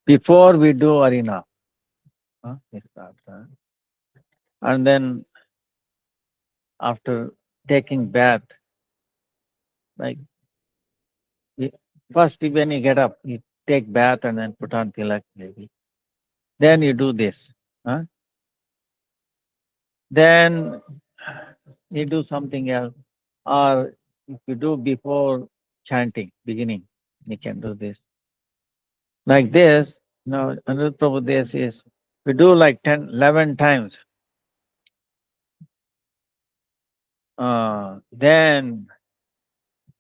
Before we do arena, we start, and then after taking bath, like we- first when you get up, you take bath and then put on tilak maybe. Then you do this. Huh? Then you do something else. Or if you do before chanting, beginning, you can do this. Like this, now another Prabhu this is, we do like 10, 11 times. Then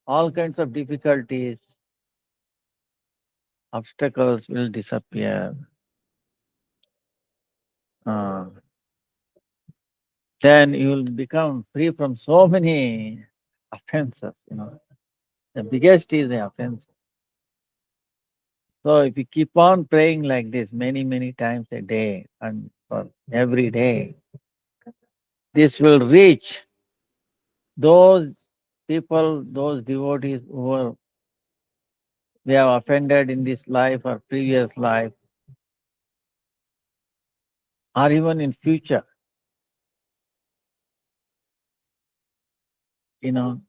all kinds of difficulties, obstacles will disappear. Uh, then you will become free from so many offenses. The biggest is the offense. So if you keep on praying like this many, many times a day and for every day, this will reach those people, those devotees who are, they have offended in this life or previous life, or even in future. You know,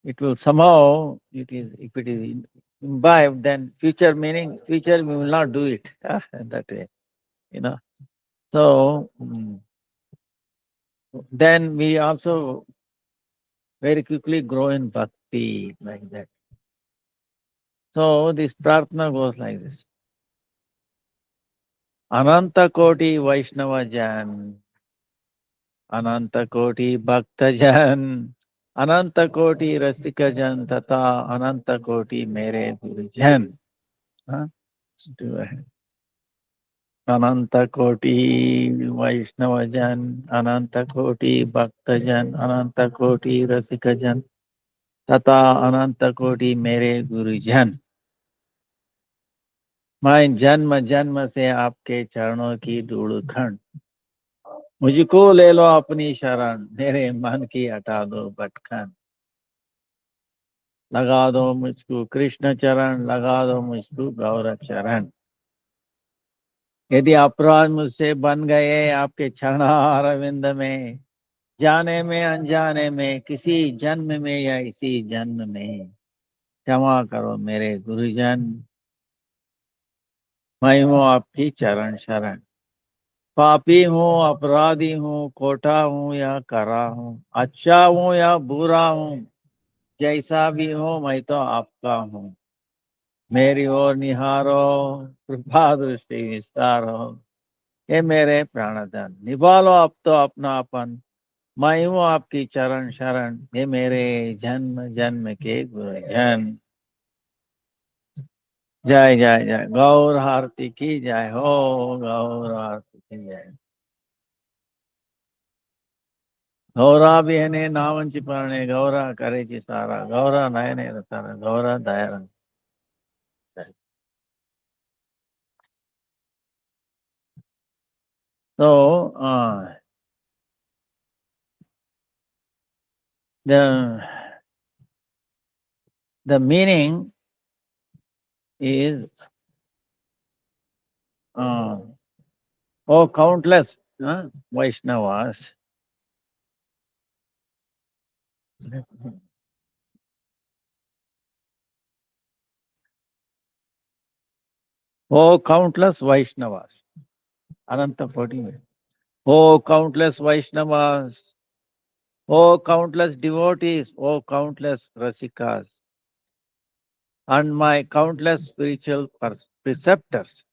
it will somehow, it is, if it is imbibed, then future meaning, future we will not do it that way, you know. So then we also very quickly grow in bhakti like that. So this prarthana goes like this. Ananta Koti Vaishnava Jan, Ananta Koti Bhakta Jan, Ananta Koti Rasika Jan, Tata Ananta Koti Mere Guru Jan. Huh? Do I- Ananta Koti Vaishnava Jan, Ananta Koti Bhakta Jan, Ananta Koti Rasika Jan, Tata Ananta Koti Mere Guru Jan. मैं जन्म जन्म से आपके चरणों की धूल खंड, मुझको ले लो अपनी शरण, मेरे मन की हटा दो भटकन, लगा दो मुझको कृष्ण चरण, लगा दो मुझको गौर चरण। यदि अपराध मुझसे बन गए आपके चरण अरविंद में, जाने में अनजाने में, किसी जन्म में या इसी जन्म में, क्षमा करो मेरे गुरुजन, मैं हूँ आपकी चरण शरण। पापी हूँ, अपराधी हूँ, खोटा हूँ या करा हूँ, अच्छा हूँ या बुरा हूँ, जैसा भी हो मैं तो आपका हूँ। मेरी ओर निहारो, कृपा दृष्टि विस्तारो, ये मेरे प्राणधन, निभा लो अब तो अपनापन, मैं हूँ आपकी चरण शरण, ये मेरे जन्म जन्म के गुरुजन। जय जय जय, गौर आरती की जय हो, गौर आरती की जय। गौरा बिहने नावंची परणे, गौरा करेची सारा, Gaura नयने रतारा, Gaura दयारन। So the the meaning is, uh, oh countless Vaishnavas, oh countless Vaishnavas, Ananta Koti. Oh countless Vaishnavas, oh countless devotees, oh countless Rasikas, and my countless spiritual preceptors.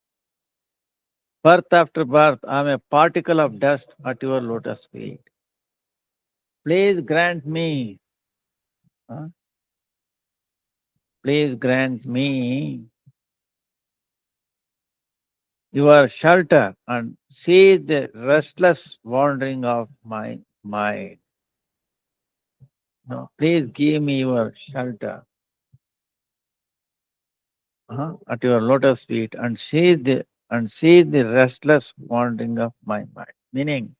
Birth after birth, I am a particle of dust at your lotus feet. Please grant me, uh, please grant me your shelter and see the restless wandering of my mind. No, please give me your shelter at your lotus feet and see the restless wandering of my mind. Meaning,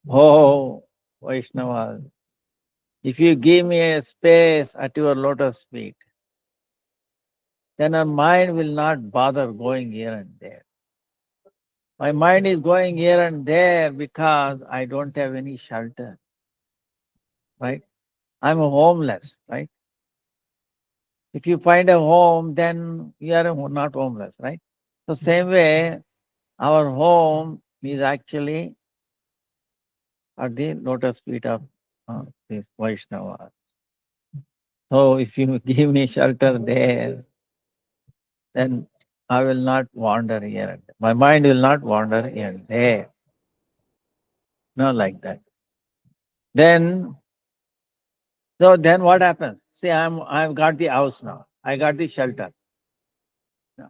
oh Vaishnava, if you give me a space at your lotus feet, then our mind will not bother going here and there. My mind is going here and there because I don't have any shelter, right? I'm a homeless, right? If you find a home, then you are not homeless, right? The same way, our home is actually at the lotus feet of this Vaishnava. So if you give me shelter there, then I will not wander here and there. My mind will not wander here and there. Not like that. Then, so then what happens? See, I've got the house now. I got the shelter. Yeah,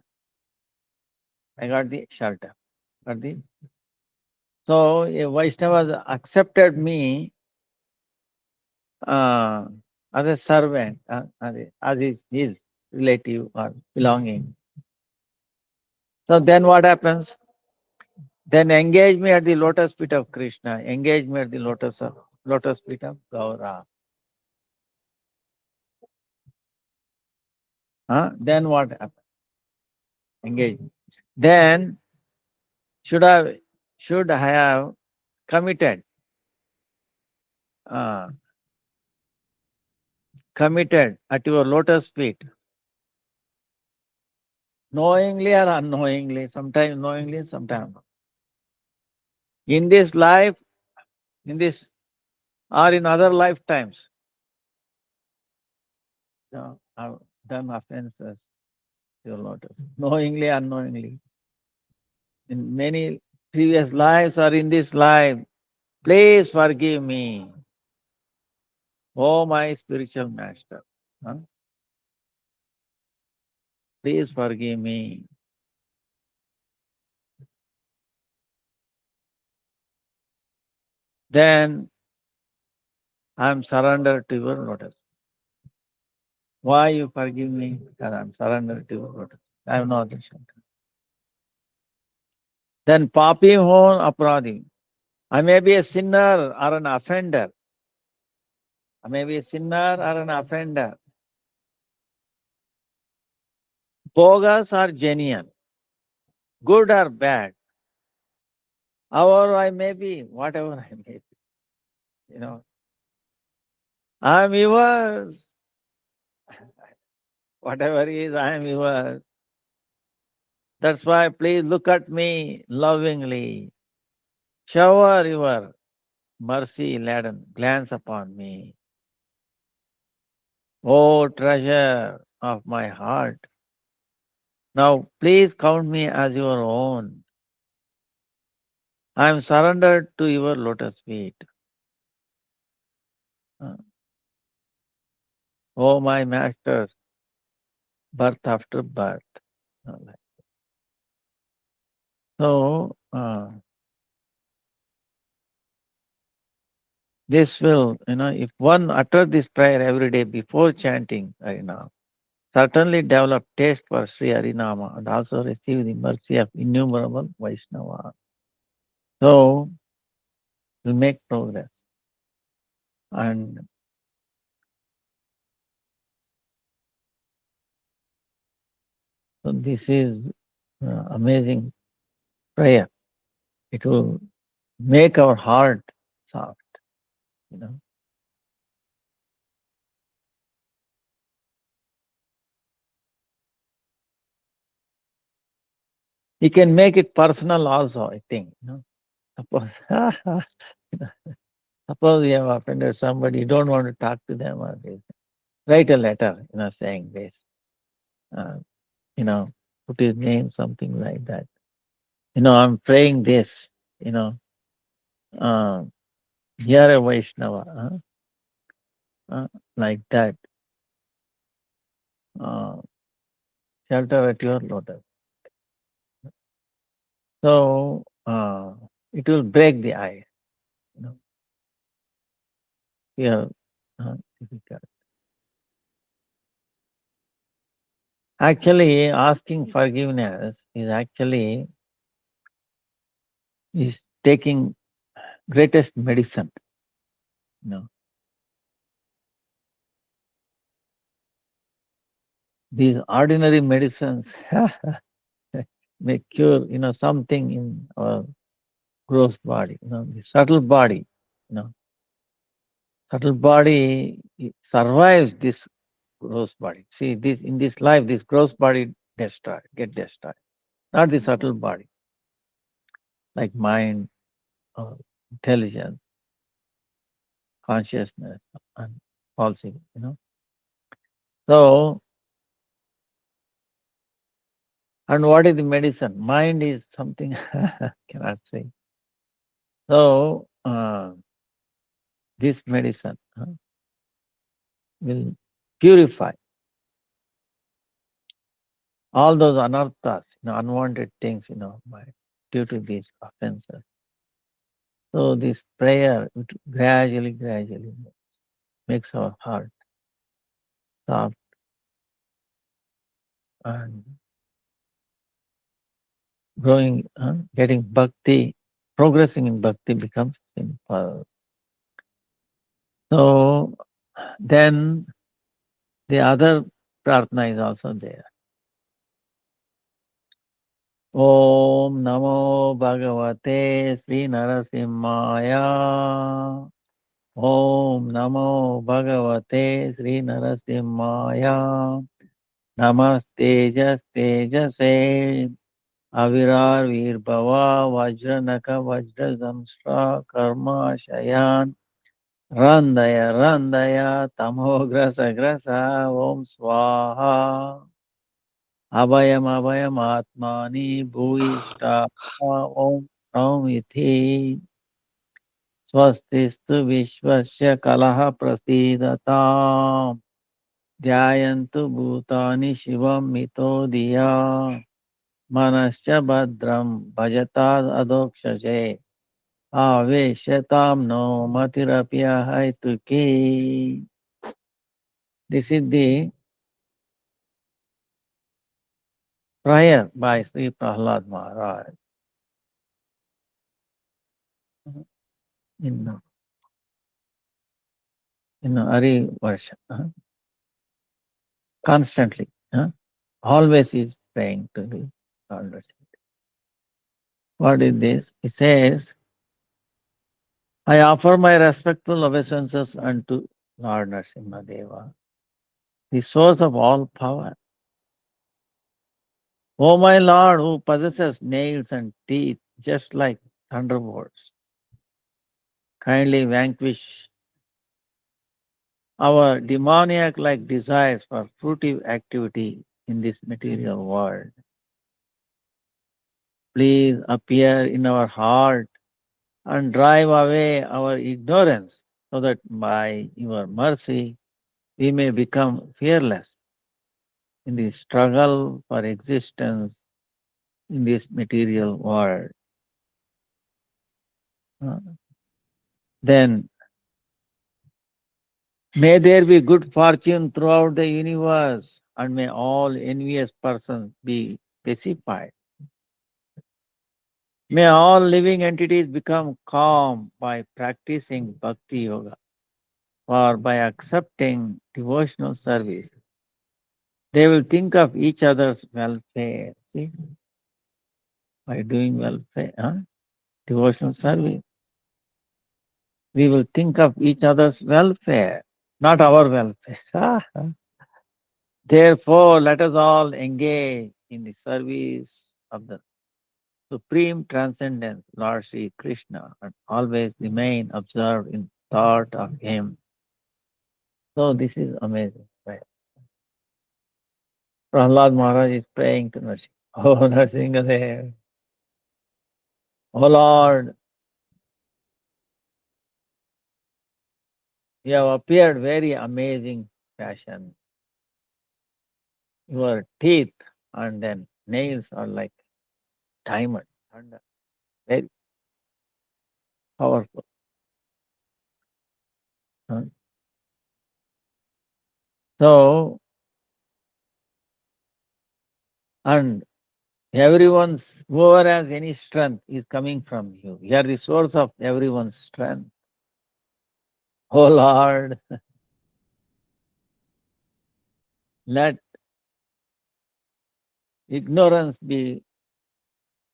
I got the shelter. Got the, so a Vaishnava accepted me uh, as a servant, as his relative or belonging. So then what happens? Then engage me at the lotus feet of Krishna, engage me at the lotus feet of Gaura. Then what happens? Engage me. Then should I should I have committed uh, committed at your lotus feet, knowingly or unknowingly, sometimes knowingly, sometimes not. In this life, in this or in other lifetimes, I've done offenses to your lotus, knowingly, unknowingly. In many previous lives or in this life, please forgive me, oh my spiritual master. Huh? Please forgive me. Then I'm surrendered to your lotus. Why you forgive me? Because I'm surrendered to your lotus. I have no other shelter. Then papi ho aparadhi. I may be a sinner or an offender. I may be a sinner or an offender. Bogus or genuine. Good or bad. However I may be, whatever I may be. You know, I'm yours. Whatever is, I am yours. That's why please look at me lovingly. Shower your mercy laden glance upon me. O treasure of my heart. Now please count me as your own. I am surrendered to your lotus feet. Uh, O my masters, birth after birth. So, this will, if one utter this prayer every day before chanting Harinam, certainly develop taste for Sri Harinama and also receive the mercy of innumerable Vaishnavas. So, will make progress. And so this is amazing prayer. It will make our heart soft, you know. You can make it personal also, I think. Suppose, suppose you have offended somebody, you don't want to talk to them or this. Write a letter, saying this. Uh, you know, put his name, something like that. I'm praying this, uh, you're a Vaishnava, like that. Uh, Shelter at your lotus. So, it will break the ice, you know, fear, difficult. Actually, asking forgiveness is taking greatest medicine, you know. These ordinary medicines may cure, something in our gross body, the subtle body, you know, subtle body survives this gross body. See, this in this life, this gross body get destroyed, not the subtle body, like mind, or intelligence, consciousness, and falsity. So, and what is the medicine? Mind is something cannot say. So, this medicine will purify all those anarthas, unwanted things in our mind due to these offenses. So this prayer it gradually makes our heart soft and growing, getting bhakti, progressing in bhakti becomes simple. So then the other prarthana is also there. Om Namo Bhagavate Sri Narasimhaya. Om Namo Bhagavate Sri Narasimhaya. Namaste Tejase Avirar Virbhava Vajranaka Vajrasamstra Karma Shayan Randaya Tamograsa Grasa Om Swaha Abhayam Atmani Bhuishta Om Iti Swastistu Vishwasya Kalaha Prasidatam Dhyayantu Bhutani Shivam Mito Diya Manasya Bhadram Bhajatad Adokshaje Aveshatam no Matirapya Haituki. This is the prayer by Sri Prahlad Maharaj in Hari Varsha. Constantly, always is praying to the Lord. What is this? He says, I offer my respectful obeisances unto Lord Narasimha, the source of all power. O my Lord, who possesses nails and teeth just like thunderbolts, kindly vanquish our demoniac-like desires for fruitive activity in this material world. Please appear in our heart and drive away our ignorance so that by your mercy we may become fearless in the struggle for existence in this material world. Uh, Then may there be good fortune throughout the universe, and may all envious persons be pacified. May all living entities become calm by practicing bhakti yoga or by accepting devotional service. They will think of each other's welfare. See, by doing welfare, devotional service, we will think of each other's welfare, not our welfare. Therefore, let us all engage in the service of the Supreme Transcendence, Lord Sri Krishna, and always remain observed in thought of Him. So this is amazing. Right? Prahlad Maharaj is praying to Narasimha. Oh Narasimha, oh Lord, you have appeared very amazing fashion. Your teeth and then nails are like diamond and very powerful. Huh? So, and whoever has any strength is coming from you. You are the source of everyone's strength. Oh Lord, let ignorance be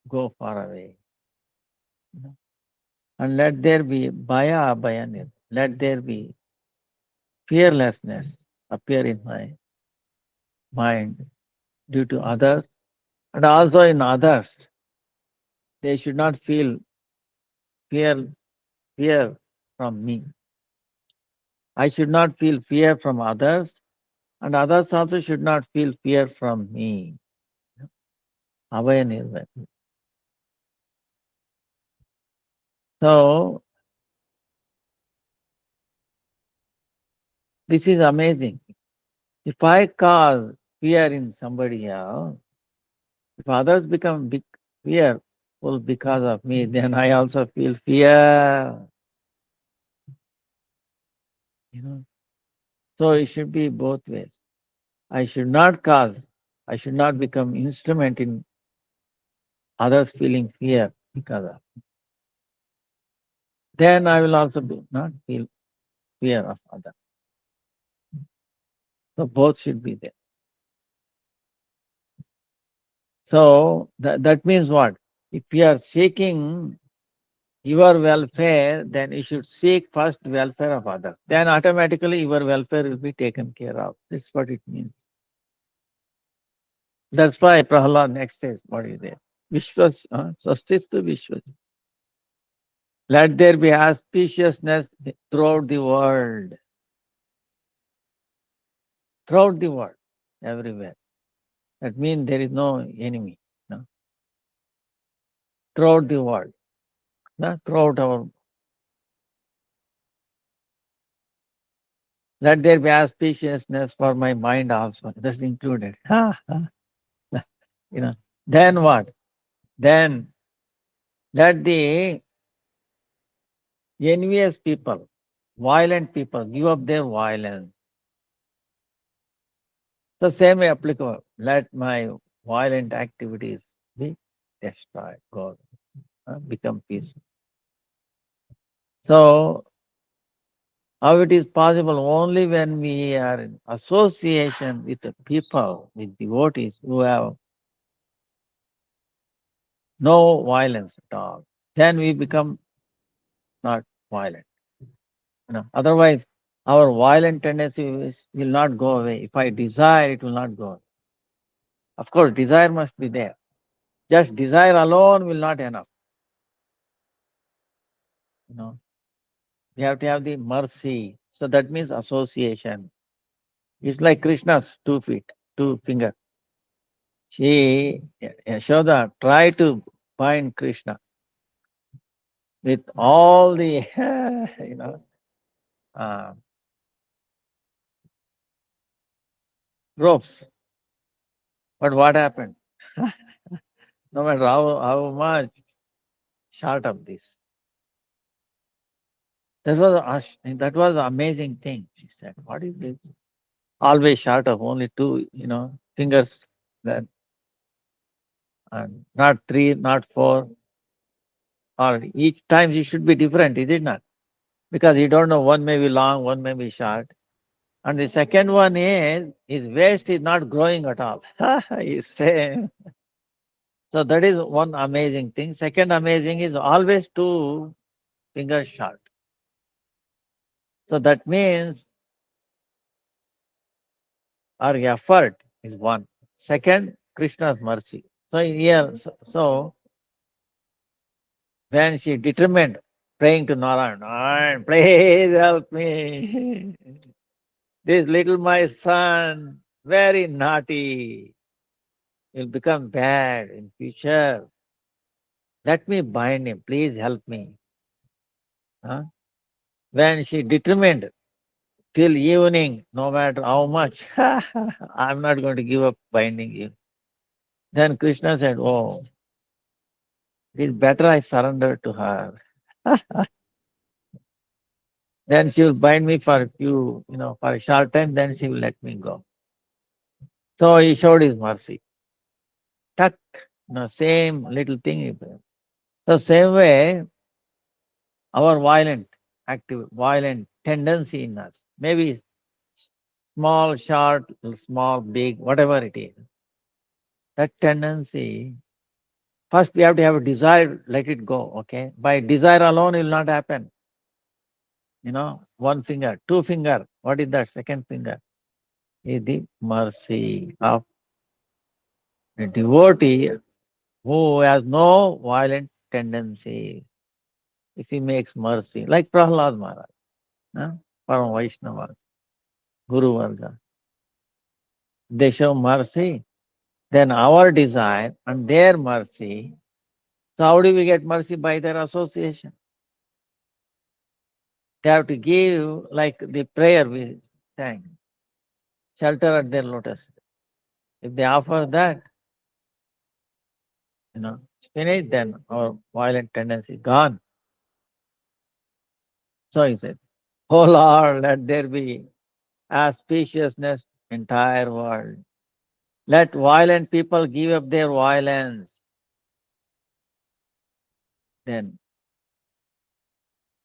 go far away. You know. And let there be bhaya abhayanir. Let there be fearlessness appear in my mind due to others, and also in others. They should not feel fear fear from me. I should not feel fear from others, and others also should not feel fear from me. Abhayanir. So this is amazing. If I cause fear in somebody else, if others become big fearful because of me, then I also feel fear. You know. So it should be both ways. I should not cause, I should not become instrument in others feeling fear because of. Then I will also not feel fear of others. So both should be there. So that means what? If you are seeking your welfare, then you should seek first welfare of others. Then automatically your welfare will be taken care of. This is what it means. That's why Prahalad next says, what is there? Vishwas, Swastistu Vishwas. Let there be auspiciousness throughout the world. Throughout the world, everywhere. That means there is no enemy. No? Throughout the world. No? Throughout our. Let there be auspiciousness for my mind also. That's included. You know. Then what? Then let the envious people, violent people, give up their violence. The same way applicable. Let my violent activities be destroyed. God, become peaceful. So, how it is possible? Only when we are in association with the people, with devotees who have no violence at all, then we become not violent. You know, otherwise, our violent tendencies will not go away. If I desire, it will not go away. Of course, desire must be there. Just desire alone will not enough. You know, we have to have the mercy. So that means association. It's like Krishna's 2 feet, 2 fingers. She, Yashoda, tried to bind Krishna with all the, uh, ropes. But what happened? No matter how much short of this. That was an amazing thing. She said, "What is this? Always short of only two, fingers. That and not three, not four. Or each time it should be different, is it not? Because you don't know one may be long, one may be short. And the second one is his waist is not growing at all. He's saying. So that is one amazing thing. Second amazing is always two fingers short. So that means our effort is one. Second, Krishna's mercy. So here, so when she determined praying to Narayan, Narayan, please help me. This little my son, very naughty, will become bad in future. Let me bind him. Please help me. Huh? When she determined till evening, no matter how much, I'm not going to give up binding you. Then Krishna said, oh, it is better I surrender to her. Then she will bind me for a few, for a short time, then she will let me go. So he showed his mercy. Tuck, same little thing. The same way, our violent tendency in us, maybe small, short, small, big, whatever it is. that tendency, first we have to have a desire, let it go, okay? By desire alone it will not happen. One finger, two finger, what is that second finger? Is the mercy of a devotee who has no violent tendency. If he makes mercy, like Prahlad Maharaj, huh? Param Vaishnavas, Guru Varga, they show mercy, then our desire and their mercy. So how do we get mercy? By their association. They have to give, like the prayer we sang, shelter at their lotus. If they offer that, it's finished, then our violent tendency gone. So he said, oh Lord, let there be auspiciousness entire world. Let violent people give up their violence. Then,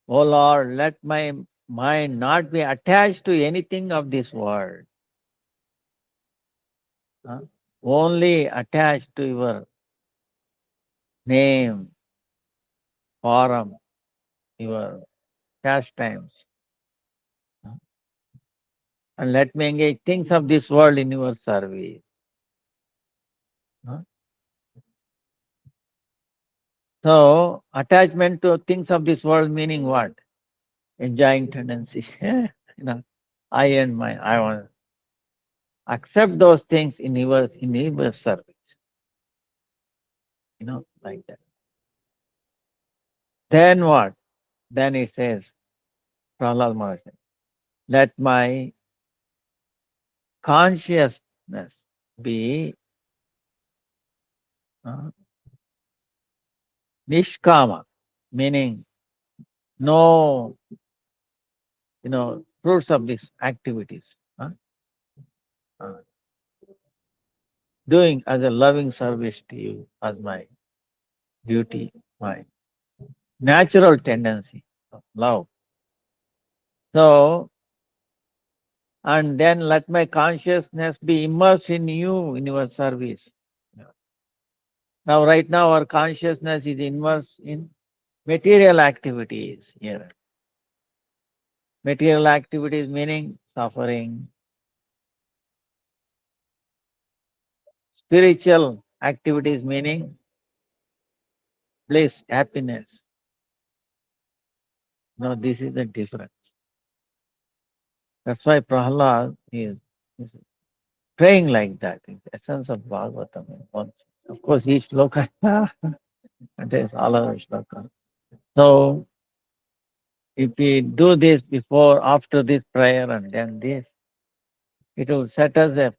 oh Lord, let my mind not be attached to anything of this world. Huh? Only attached to your name, form, your pastimes. And let me engage things of this world in your service. Huh? So, attachment to things of this world meaning what? Enjoying tendency. I and my, I want accept those things in your service. Like that. Then what? Then it says, Prahlad Maharaj said, let my consciousness be uh, nishkama, meaning no, fruits of these activities. Uh, Doing as a loving service to you as my duty, my natural tendency of love. So, and then let my consciousness be immersed in you, in your service. Now, right now, our consciousness is immersed in material activities here. Material activities meaning suffering. Spiritual activities meaning bliss, happiness. No, this is the difference. That's why Prahlad is praying like that. In the essence of Bhagavatam. Of course, each shloka contains all other shloka. So, if we do this before, after this prayer, and then this, it will set us a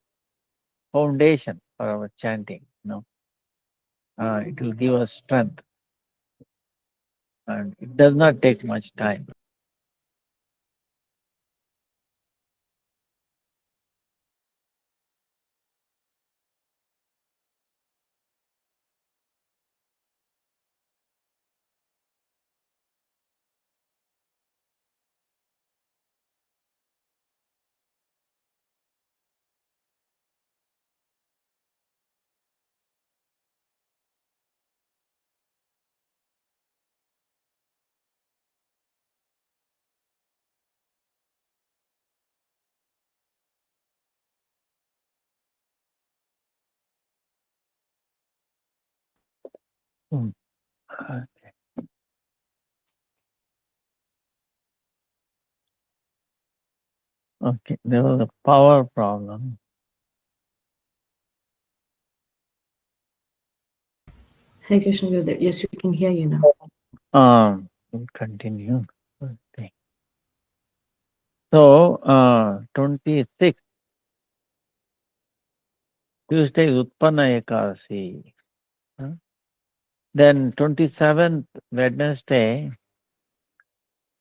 foundation for our chanting. It will give us strength, and it does not take much time. Hmm. Okay, there was a power problem. Hey Krishna Gurudev, yes, we can hear you now. We'll continue. Okay. So, 26, Tuesday, Utpanna Ekadasi. Then 27th, Wednesday,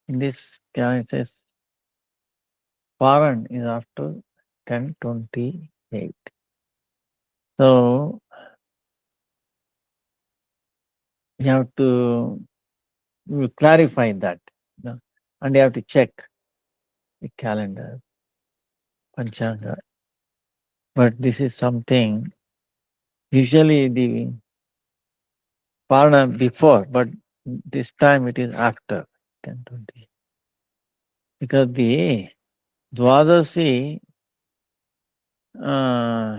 in this case, says, Paran is after 10:28. So, you have to clarify that. And you have to check the calendar, Panchanga. But this is something Usually the Parna before, but this time it is after 10:20. Because the Dwadasi uh,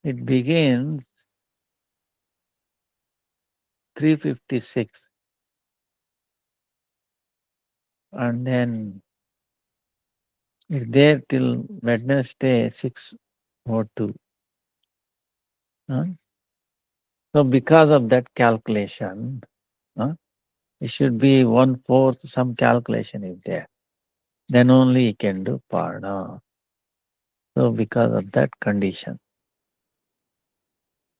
it begins 3:56 and then it's there till Wednesday 6:02. Huh? So because of that calculation, huh, it should be 1/4, some calculation is there. Then only you can do Parna. So because of that condition.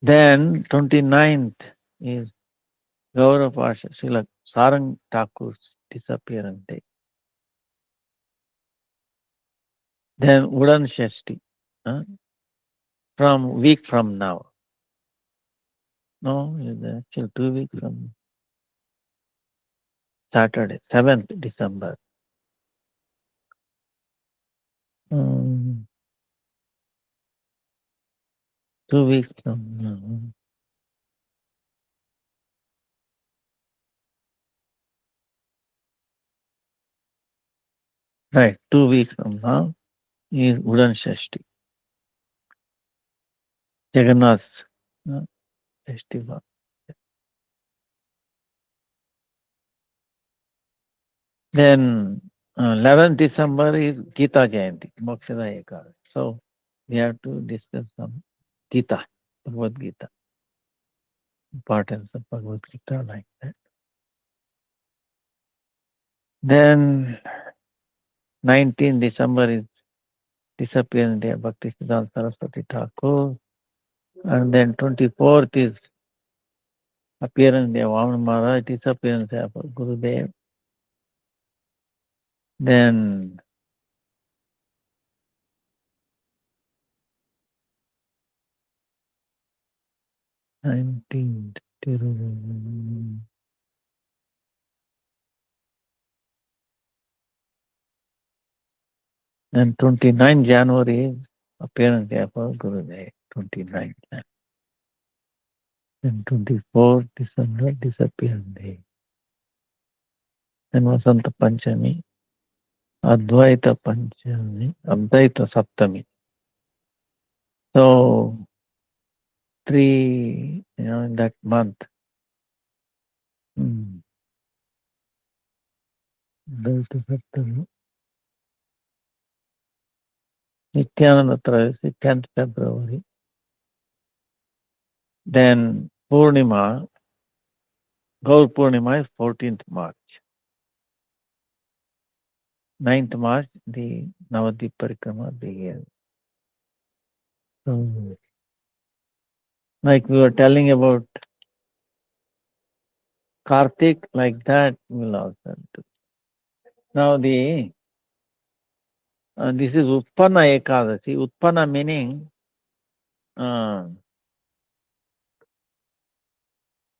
Then 29th is Gaurav Pasha, Srila Sarang Thakur's disappearance day. Then Udan Shashti, huh, from week from now. No, it's actually 2 weeks from Saturday, 7th December. Um, 2 weeks from now. Right, 2 weeks from now is Udan Shashti, Jagannath's festival. Then 11th December is Gita Jayanti, Mokshada Ekadashi. So we have to discuss some Gita, Bhagavad Gita, importance of Bhagavad Gita like that. Then 19th December is disappearance day of Bhakti Siddhanta Saraswati Thakur. And then 24th is appearance day of Vaman Maharaj, disappearance day of Gurudev. Then 19th, and 29th January is appearance day of Gurudev, 29th. Then 24th December, disappearance day. Then Vasanta Panchami, Advaita Panchami, Advaita Saptami. So, three, in that month. Advaita Saptami. Nityananda Trayasi, 10th February. Then Purnima, Gaur Purnima is 14th March. 9th March, the Navadvip Parikrama begins. So, like we were telling about Kartik, like that will also do. Now this is Utpanna Ekadasi. Utpanna meaning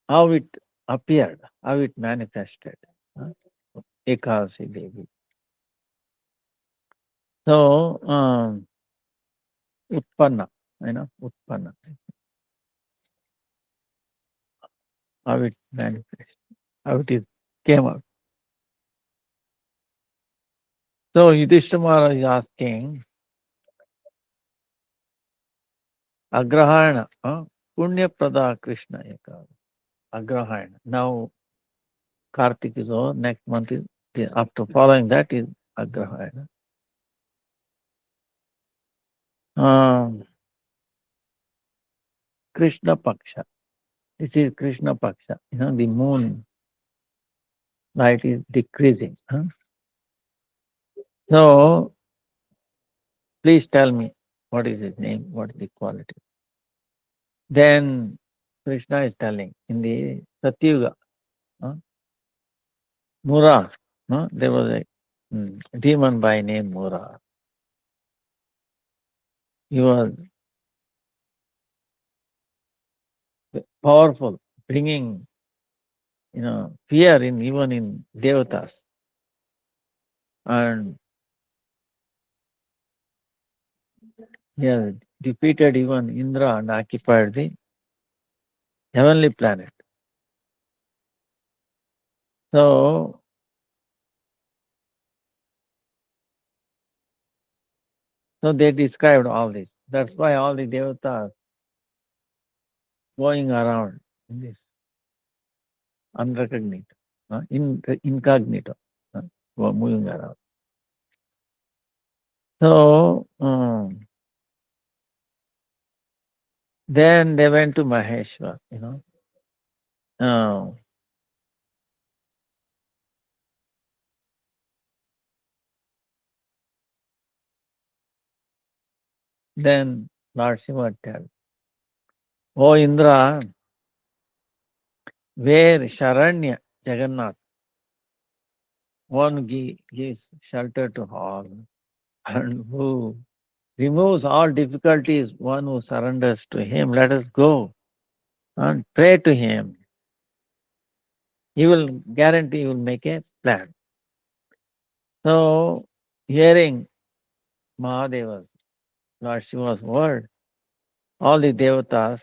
how it appeared, how it manifested. Ekadasi Devi. So, Utpanna, Utpanna. How it manifested, how it is came out. So Yudhishthira Maharaj is asking, Agrahana, Punya Prada Krishna Ekadasi. Agrahana. Now Kartik is over, next month is, after following that is Agrahana. Krishna Paksha. This is Krishna Paksha. The moon light is decreasing. So, please tell me what is his name, what is the quality. Then Krishna is telling in the Satyuga, Mura, there was a demon by name Mura. He was powerful, bringing fear even in devatas. and he has defeated even Indra and occupied the heavenly planet. So, so they described all this. That's why all the devatas going around in this unrecognito, incognito, were moving around. So then they went to Maheshwar, Uh, then Lord Shiva tell, "Oh Indra, where Sharanya Jagannath, one gives shelter to all, and who removes all difficulties, one who surrenders to him, let us go and pray to him. He will guarantee he will make a plan." So, hearing Mahadeva's, Lord Shiva's word, all the devatas,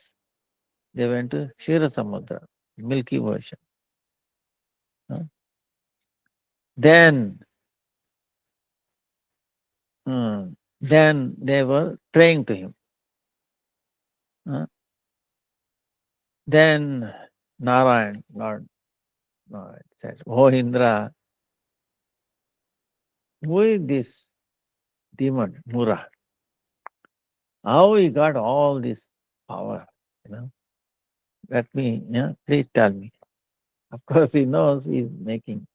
they went to Kshira Samudra, Milky Ocean. Then, then they were praying to him. Then Narayan, Lord Narayan said, "Oh Indra, who is this demon, Mura? How he got all this power? Let me, please tell me." Of course, he knows he's making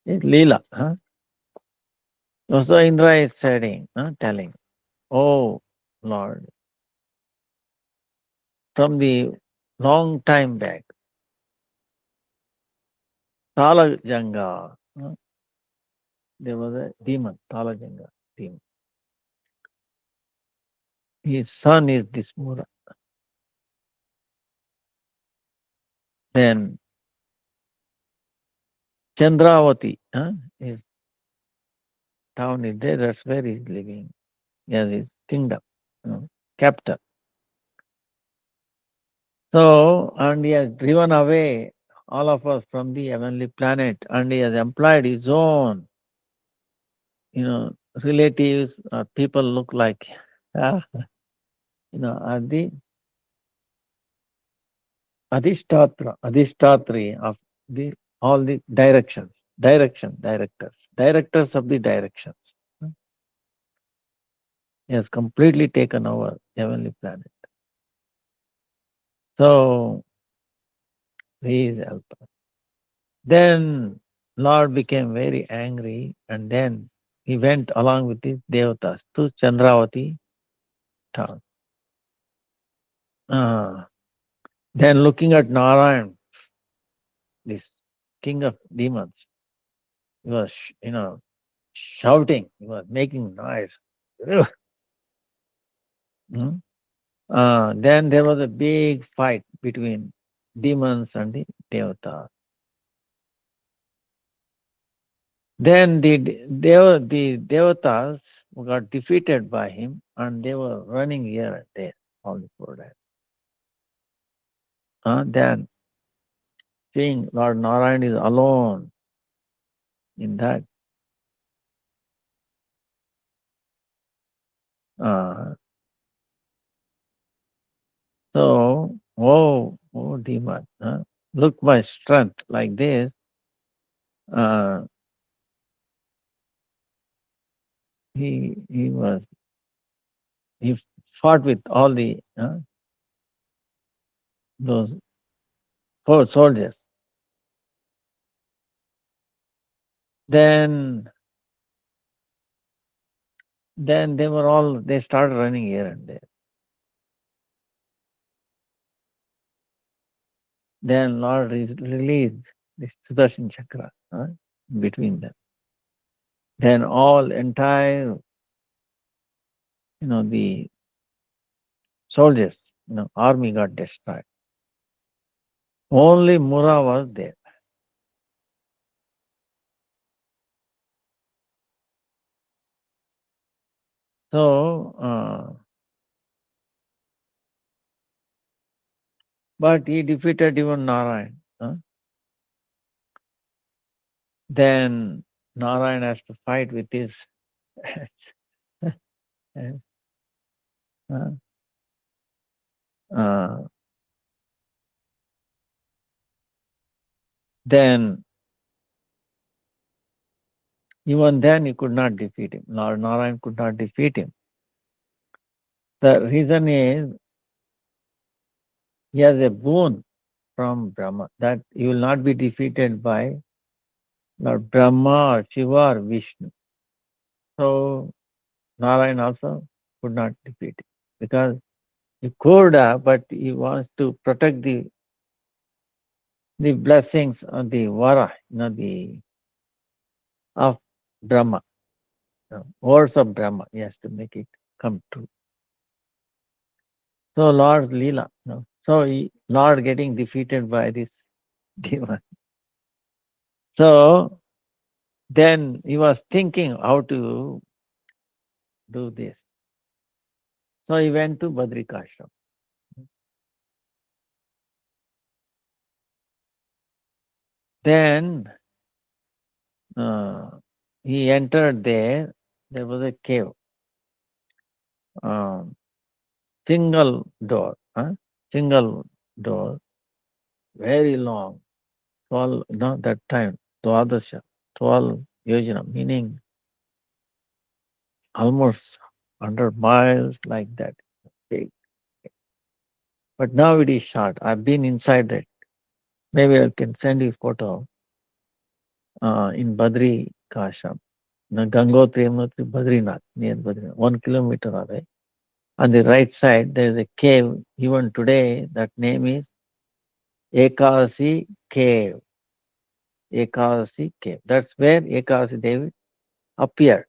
it Leela. So Indra is saying, telling, "Oh Lord, from the long time back, Talajanga, there was a demon, Talajanga demon. His son is this Mura. Then Chandravati, his town is there, that's where he's living. He has his kingdom, capital. So, and he has driven away all of us from the heavenly planet, and he has employed his own, relatives or people look like, are the Adhishtatri of the all the directors of the directions. He has completely taken over heavenly planet. So he is helper. Then Lord became very angry, and then he went along with his devatas to Chandravati town. Then looking at Narayan, this king of demons, he was, shouting, he was making noise. Hmm? Then there was a big fight between demons and the devatas. Then the devatas got defeated by him, and they were running here and there all the 4 days. Then seeing Lord Narayan is alone in that, uh, so oh demon, look my strength like this. Uh, he fought with all the those 4 soldiers. Then they started running here and there. Then Lord released this Sudarshan Chakra between them. Then all entire, the soldiers, army got destroyed. Only Mura was there. So, but he defeated even Narayan. Then Narayan has to fight with his. uh, uh, then even then he could not defeat him. Lord Narayan could not defeat him. The reason is he has a boon from Brahma that he will not be defeated by Lord Brahma or Shiva or Vishnu. So Narayan also could not defeat him because he could have, but he wants to protect the blessings of the Vara, the of Brahma, words of Brahma. He has to make it come true. So Lord's Leela. So Lord getting defeated by this demon. So then he was thinking how to do this. So he went to Badrikashram. Then he entered there. There was a cave, um, single door, single door, very long, 12, not that time, Dwadasha, 12 yojana, meaning almost 100 miles like that. Big. But now it is short. I've been inside it. Maybe I can send you photo in Badri Kasham. Gangotri, Yamunotri, Badrinath, near Badrinath, 1 kilometer away. On the right side, there is a cave. Even today, that name is Ekasi Cave. Ekasi Cave. That's where Ekasi Devi appeared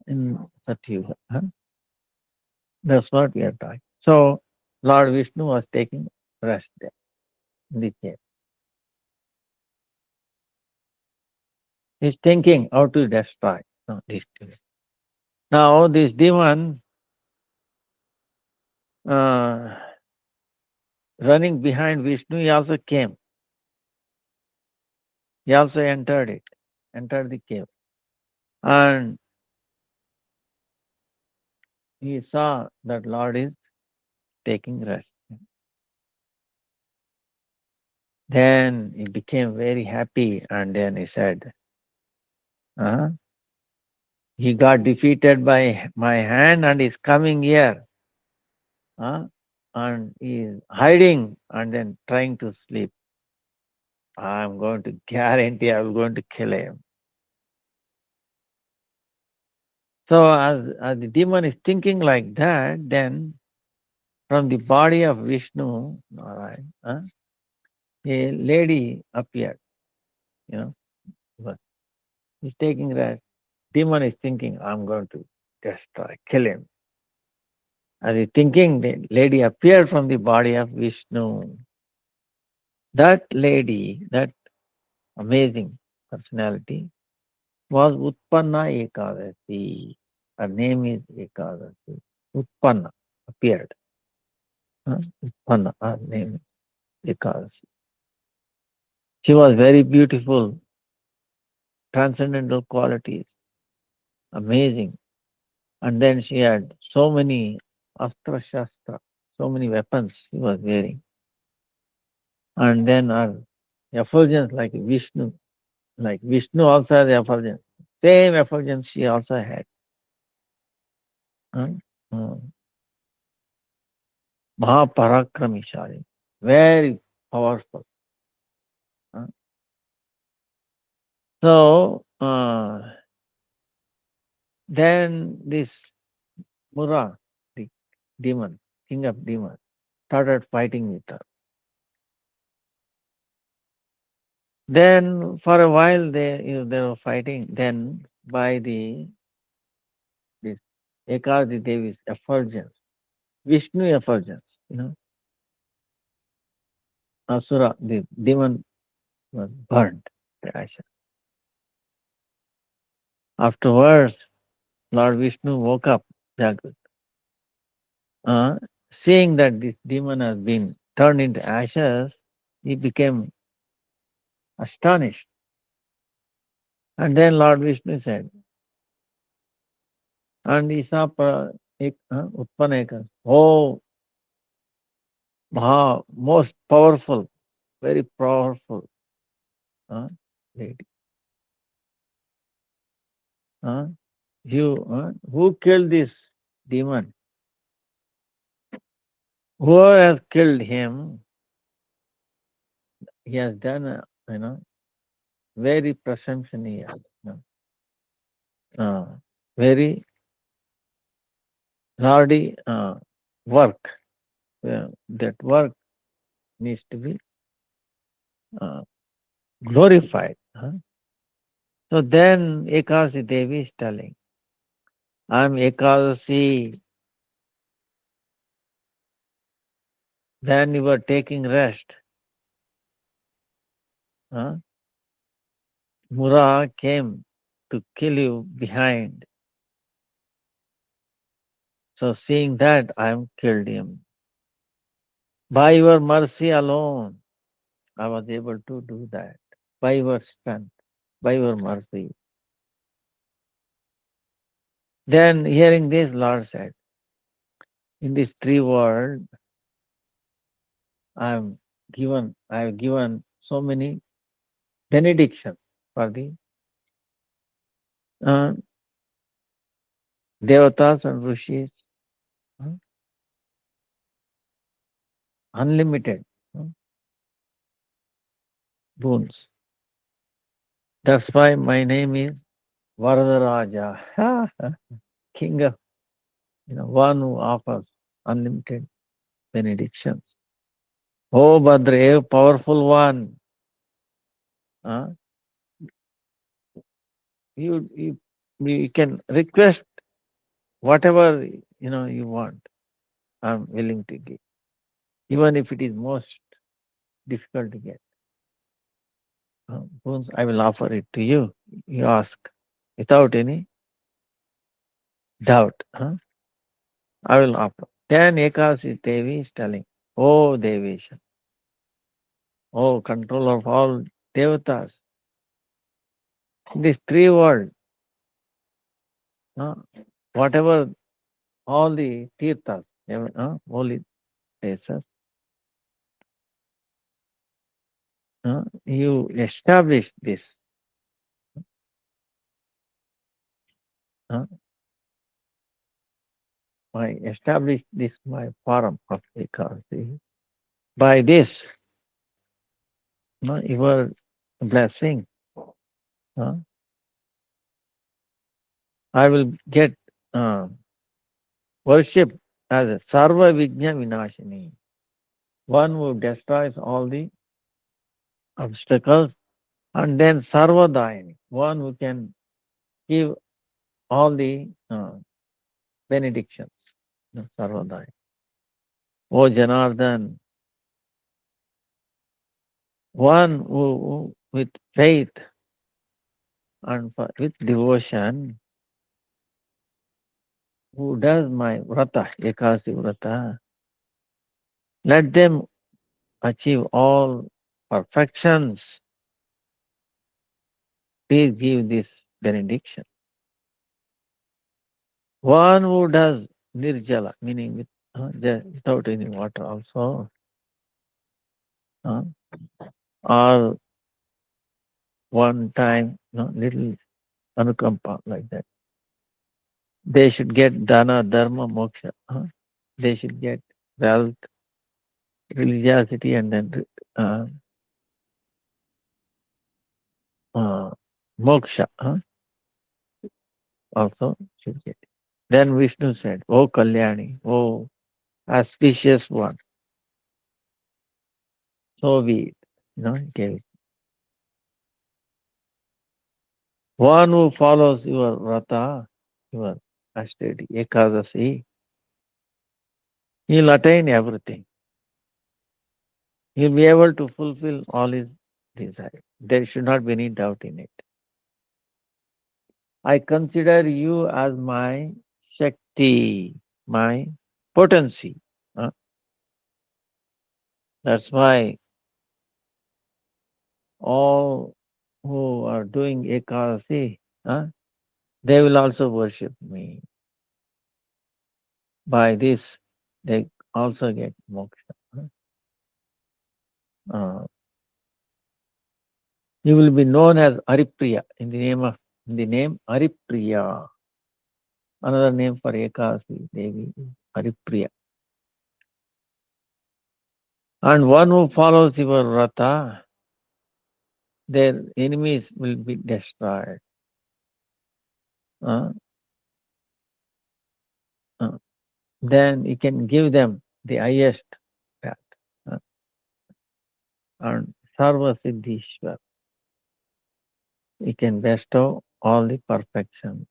in Satyuga. That's what we are talking. So, Lord Vishnu was taking rest there in the cave. He's thinking how to destroy this demon. Now, this demon uh, running behind Vishnu, he also came. He also entered the cave. And he saw that Lord is taking rest. Then he became very happy and then he said, he got defeated by my hand and is coming here. And he is hiding and then trying to sleep. I'm going to guarantee I'm going to kill him. So as the demon is thinking like that, then from the body of Vishnu, Narayan, a lady appeared. Was he's taking rest. Demon is thinking, I'm going to destroy, kill him. As he's thinking, the lady appeared from the body of Vishnu. That lady, that amazing personality, was Utpanna Ekadasi. Her name is Ekadasi. Utpanna appeared. Utpanna, her name is Ekadasi. She was very beautiful, transcendental qualities, amazing. And then she had so many astra shastra, so many weapons she was wearing. And then her effulgence like Vishnu also has effulgence. Same effulgence she also had. Mahaparakramishaali, very powerful. So then this Mura, the demon, king of demons, started fighting with her. Then for a while they were fighting. Then by this Ekadi Devi's effulgence, Vishnu effulgence, Asura, the demon was burned. The ashes. Afterwards, Lord Vishnu woke up, Jagat, uh, seeing that this demon has been turned into ashes. He became astonished. And then Lord Vishnu said, and he saw Utpaneka, oh, most powerful, very powerful uh, lady. Uh, who killed this demon? Whoever has killed him, he has done, very presumption he has. Uh, very naughty work. That work needs to be uh, glorified. So then Ekadasi Devi is telling, I'm Ekadasi. Then you were taking rest. Mura came to kill you behind. So seeing that, I am killed him. By your mercy alone, I was able to do that. By your strength, by your mercy. Then hearing this, Lord said, in this three world, I have given so many benedictions for the uh, devatas and rishis, uh, unlimited uh, boons. That's why my name is Varadaraja, king of, one who offers unlimited benedictions. Oh Bhadra, powerful one, uh, you can request whatever you want. I'm willing to give, even if it is most difficult to get. Boons, I will offer it to you. You ask without any doubt. I will offer. Then Ekasi Devi is telling, oh Devesha, oh controller of all devatas, this three world, uh, whatever all the tirthas, holy places, you establish this. Uh, I established this my forum of Ekasi. By this, your blessing, uh, I will get uh, worship as a Sarva Vigna Vinashini, one who destroys all the obstacles, and then Sarvadayani, one who can give all the benedictions. Sarvadayani. O Janardhan, one who with faith and with devotion, who does my vrata, Ekasi vrata, let them achieve all perfections. Please give this benediction. One who does nirjala, meaning without any water also, uh, or one time, little anukampa like that. They should get dana, dharma, moksha. They should get wealth, religiosity, and then uh, moksha also should get. Then Vishnu said, "Oh Kalyani, oh auspicious one, so be it." Gave it. One who follows your vrata, your austerity, ekadasi, he'll attain everything. He'll be able to fulfill all his desires. There should not be any doubt in it. I consider you as my Shakti, my potency. Uh, That's why all who are doing Ekadasi, they will also worship me. By this, they also get moksha. Uh, you will be known as Haripriya in the name Haripriya. Another name for Ekadasi Devi is Haripriya. And one who follows your Vrata, their enemies will be destroyed. Uh, uh, then you can give them the highest path. Uh, and Sarva Siddhishwar, you can bestow all the perfection.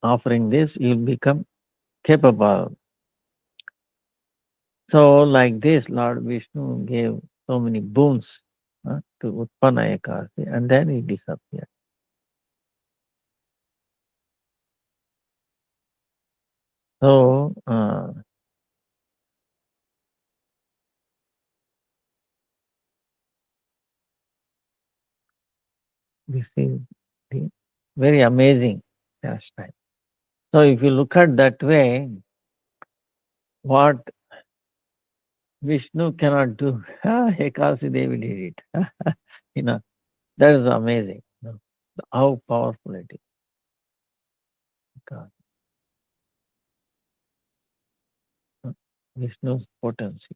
Offering this, you'll become capable. So, like this, Lord Vishnu gave so many boons to Utpana Ekasi, and then he disappeared. So, this is the very amazing pastime. So, if you look at that way, what Vishnu cannot do, Ekasi Devi did it. you know, that is amazing. How powerful it is. God, Vishnu's potency,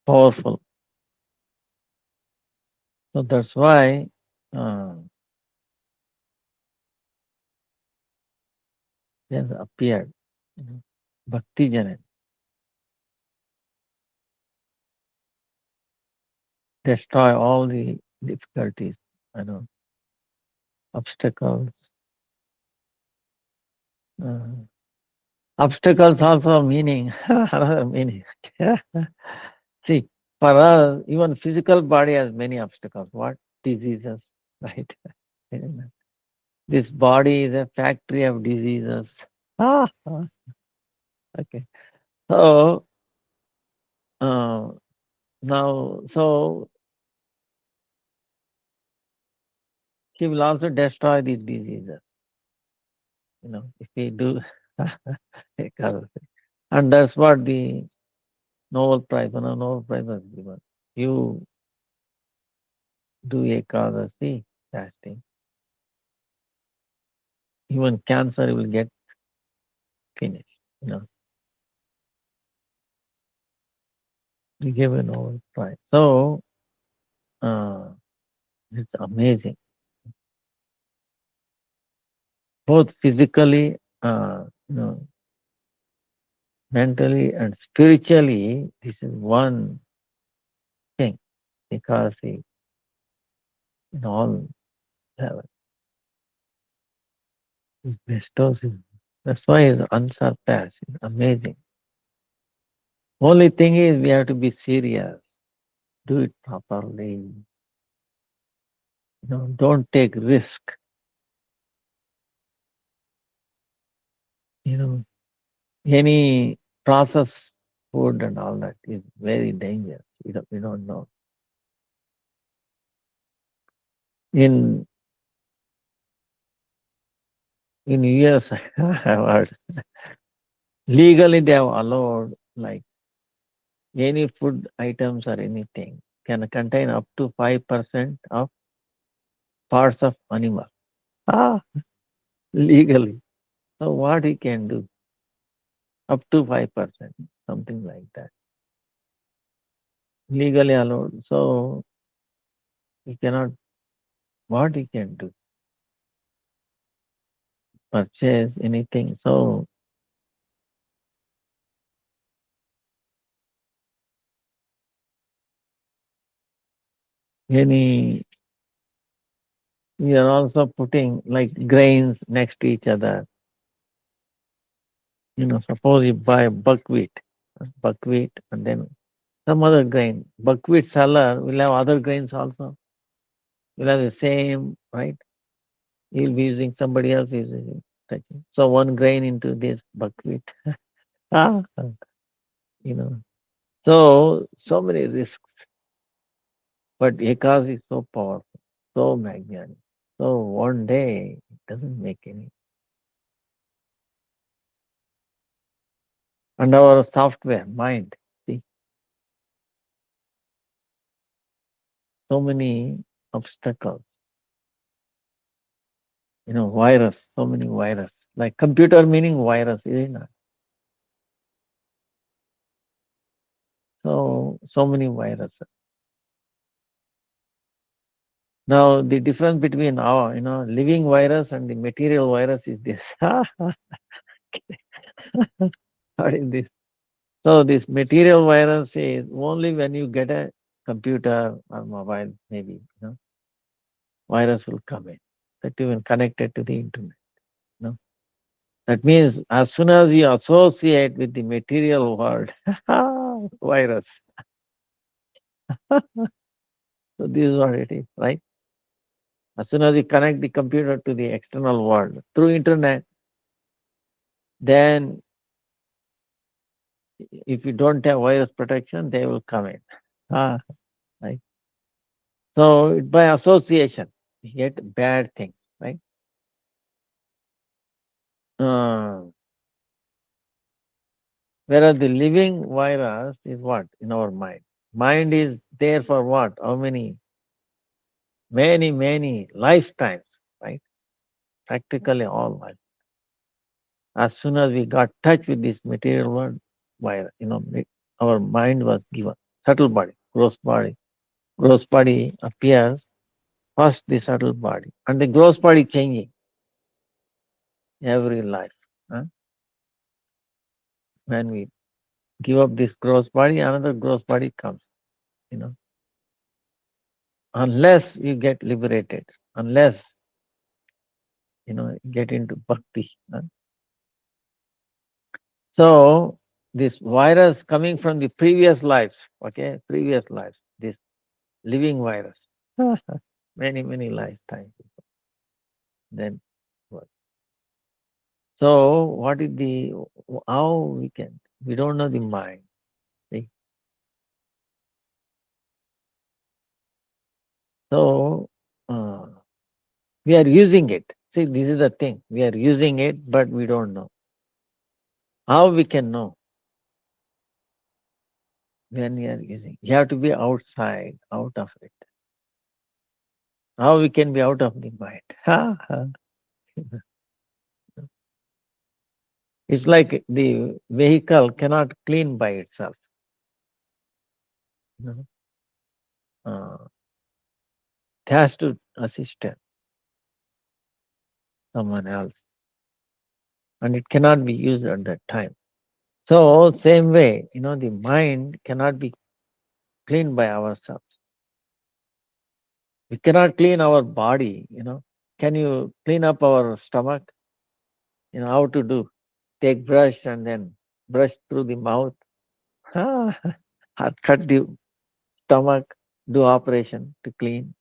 powerful. So that's why uh, he has appeared. Bhakti Janan, destroy all the difficulties, obstacles. Uh, Obstacles also meaning, another meaning. See, for us, even physical body has many obstacles. What? Diseases, right? This body is a factory of diseases. Ah, okay. So, uh, now, so he will also destroy these diseases, if we do Ekadasi. And that's what the Nobel Prize, Nobel Prize was given. You do Ekadasi fasting, even cancer will get finished. You give a Nobel Prize. So it's amazing. Both physically, mentally and spiritually, this is one thing because in all levels, it bestows it. That's why it's unsurpassed, it's amazing. Only thing is we have to be serious, do it properly. Don't take risk. Any processed food and all that is very dangerous. We don't know. In US, I have heard legally they have allowed like any food items or anything can contain up to 5% of parts of animal. Ah, legally. So what he can do? Up to 5%, something like that. Legally allowed. So he cannot, what he can do? Purchase anything. So any, we are also putting like grains next to each other. Suppose you buy buckwheat and then some other grain. Buckwheat seller will have other grains also. Will have the same, right? You'll be using somebody else is touching. So one grain into this buckwheat. Ah, you know. So many risks. But Ekas is so powerful, so magnanimous. So one day it doesn't make any. And our software, mind, see, so many obstacles. Virus, so many virus. Like computer meaning virus, isn't it? So many viruses. Now the difference between our, living virus and the material virus is this. What is this? So this material virus is only when you get a computer or mobile, maybe, virus will come in. That even connected to the internet. You know? That means as soon as you associate with the material world, virus. So this is what it is, right? As soon as you connect the computer to the external world through internet, then if you don't have virus protection, they will come in. Ah, right. So by association, you get bad things, right? Uh, Whereas the living virus is what? In our mind. Mind is there for what? How many? Many, many lifetimes, right? Practically all life. As soon as we got touch with this material world, our mind was given. Subtle body, gross body. Gross body appears first the subtle body. And the gross body changing every life. Huh? When we give up this gross body, another gross body comes, you know. Unless you get liberated, unless get into bhakti. Huh? So this virus coming from the previous lives, okay, previous lives, this living virus, many, many lifetimes. Then what? So what is how we don't know the mind. See? So we are using it. See, this is the thing. We are using it, but we don't know. How we can know when we are using? You have to be outside, out of it. How we can be out of the mind? It's like the vehicle cannot clean by itself. You know? It has to assist someone else, and it cannot be used at that time. So same way, the mind cannot be cleaned by ourselves. We cannot clean our body. Can you clean up our stomach? How to do? Take brush and then brush through the mouth, or cut the stomach, do operation to clean.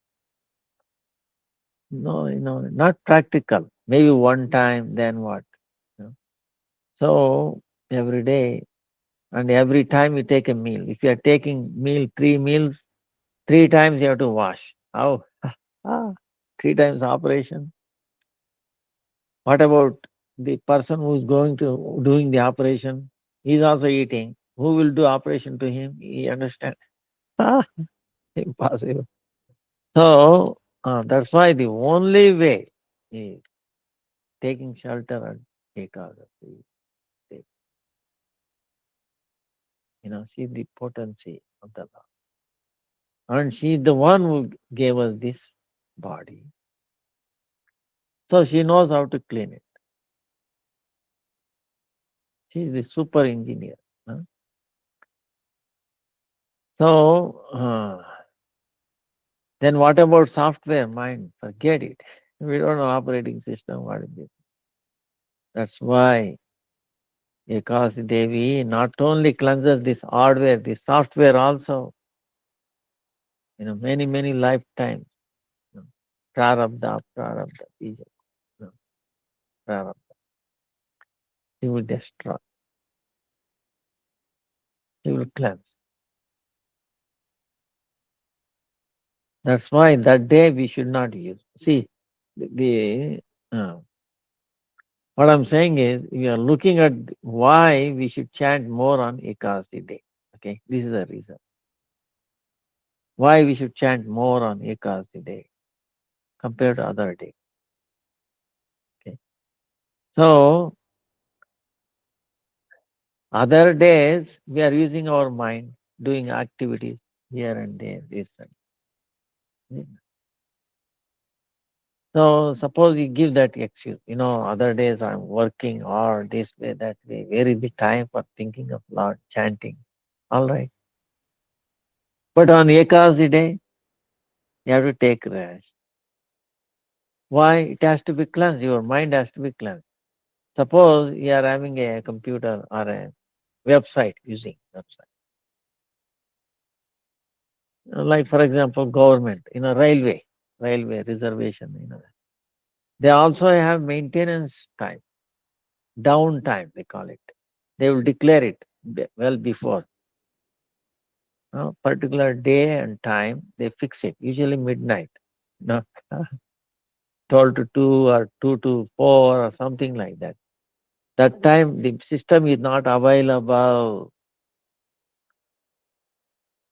No, not practical. Maybe one time, then what? You know? So every day and every time you take a meal. If you are taking meal, 3 meals, 3 times you have to wash. How? Ah, 3 times operation. What about the person who is going to doing the operation? He is also eating. Who will do operation to him? He understand? Ah, impossible. So that's why the only way is taking shelter and ekadasi. Take, see the potency of the Lord. And she is the one who gave us this body. So she knows how to clean it. She is the super engineer. Huh? So then what about software mind? Forget it. We don't know operating system. What is this? That's why Ekasi Devi not only cleanses this hardware, the software also, many, many lifetimes. Prarabdha, bija. prarabdha. He will destroy. He will cleanse. That's why that day we should not use. See, uh, what I'm saying is we are looking at why we should chant more on Ekadasi day. Okay, this is the reason why we should chant more on Ekadasi day compared to other day. Okay, so other days we are using our mind, doing activities here and there, this and that. So suppose you give that excuse, other days I'm working or this way, that way. Where is the time for thinking of Lord, chanting? All right. But on Ekadasi day, you have to take rest. Why? It has to be cleansed. Your mind has to be cleansed. Suppose you are having a computer or a website, using website. Like for example, government, railway reservation, They also have maintenance time, downtime, they call it. They will declare it well before. Particular day and time, they fix it, usually midnight. No, 12 to 2 or 2 to 4 or something like that. That time the system is not available,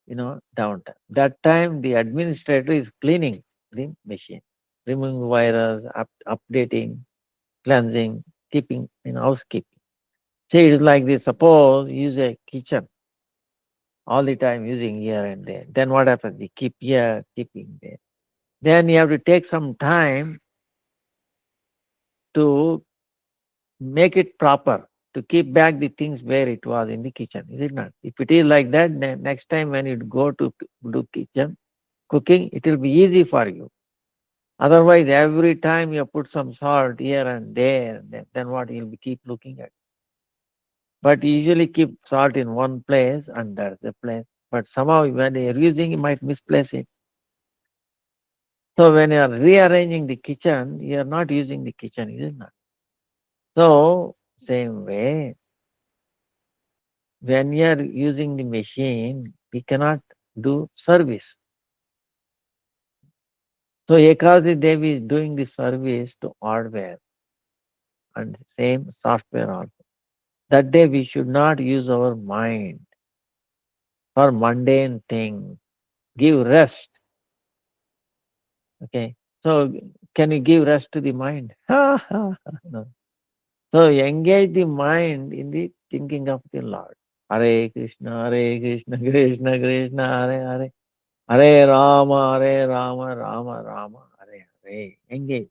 downtime. That time the administrator is cleaning the machine, removing virus, updating, cleansing, keeping, housekeeping. See, it's like this. Suppose you use a kitchen all the time using here and there. Then what happens? You keep here, keeping there. Then you have to take some time to make it proper, to keep back the things where it was in the kitchen, is it not? If it is like that, then next time when you go to do kitchen, cooking, it will be easy for you. Otherwise, every time you put some salt here and there, then what you'll be keep looking at. But you usually keep salt in one place and that's the place. But somehow when you're using, you might misplace it. So when you are rearranging the kitchen, you are not using the kitchen, is it not? So same way, when you are using the machine, we cannot do service. So Ekadasi Devi is doing the service to hardware and same software also. That day we should not use our mind for mundane things. Give rest. Okay. So can you give rest to the mind? No. So engage the mind in the thinking of the Lord. Hare Krishna, Krishna Krishna, Hare Hare. Hare Rama, Rama Rama, Hare Hare. Engage.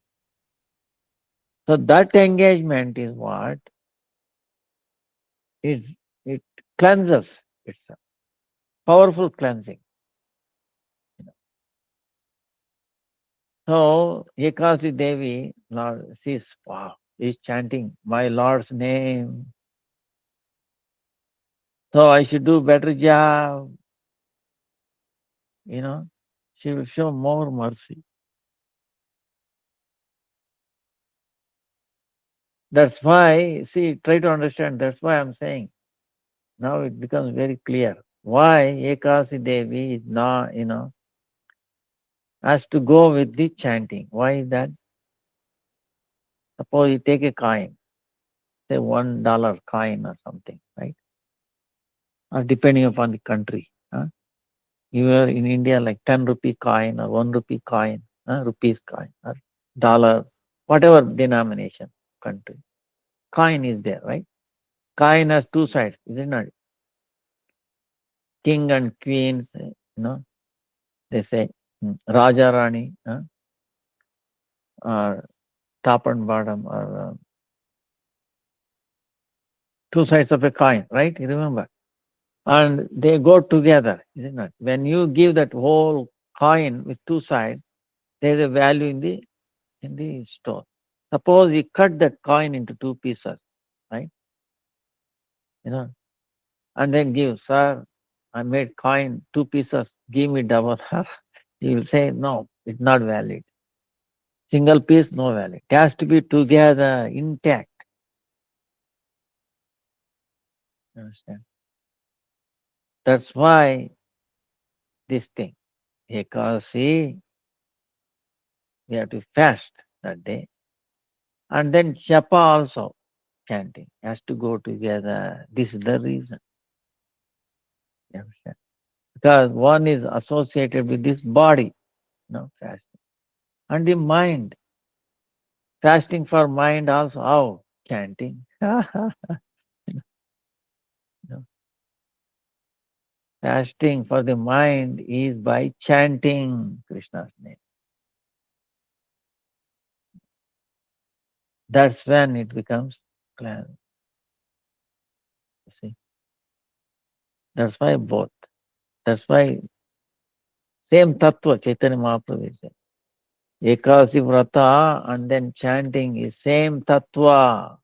So that engagement is what is it cleanses. It's a powerful cleansing. So Ekasi Devi, Lord sees, wow, is chanting my Lord's name. So I should do better job. You know, she will show more mercy. That's why, see, try to understand. That's why I'm saying. Now it becomes very clear why Ekasi Devi is not, has to go with the chanting. Why is that? Suppose you take a coin, say $1 coin or something, right? Or depending upon the country. You are in India like 10 rupee coin or 1 rupee coin, rupees coin or dollar, whatever denomination country. Coin is there, right? Coin has two sides, is it not? King and queens, they say Raja Rani, or top and bottom, or two sides of a coin, right? You remember? And they go together, is it not? When you give that whole coin with two sides, there is a value in the store. Suppose you cut that coin into two pieces, right? You know, and then give, sir, I made coin two pieces, give me double. He will say, no, it's not valid. Single piece, no value. It has to be together, intact. You understand? That's why this thing, Ekasi, we have to fast that day. And then Japa also, chanting, has to go together. This is the reason. You understand? Because one is associated with this body, fasting. And the mind, fasting for mind also, how? Chanting. know, Fasting for the mind is by chanting Krishna's name. That's when it becomes clear. You see, that's why both. That's why same tattva Chaitanya Mahaprabhu is saying. Ekasi Vrata and then chanting is same tattva,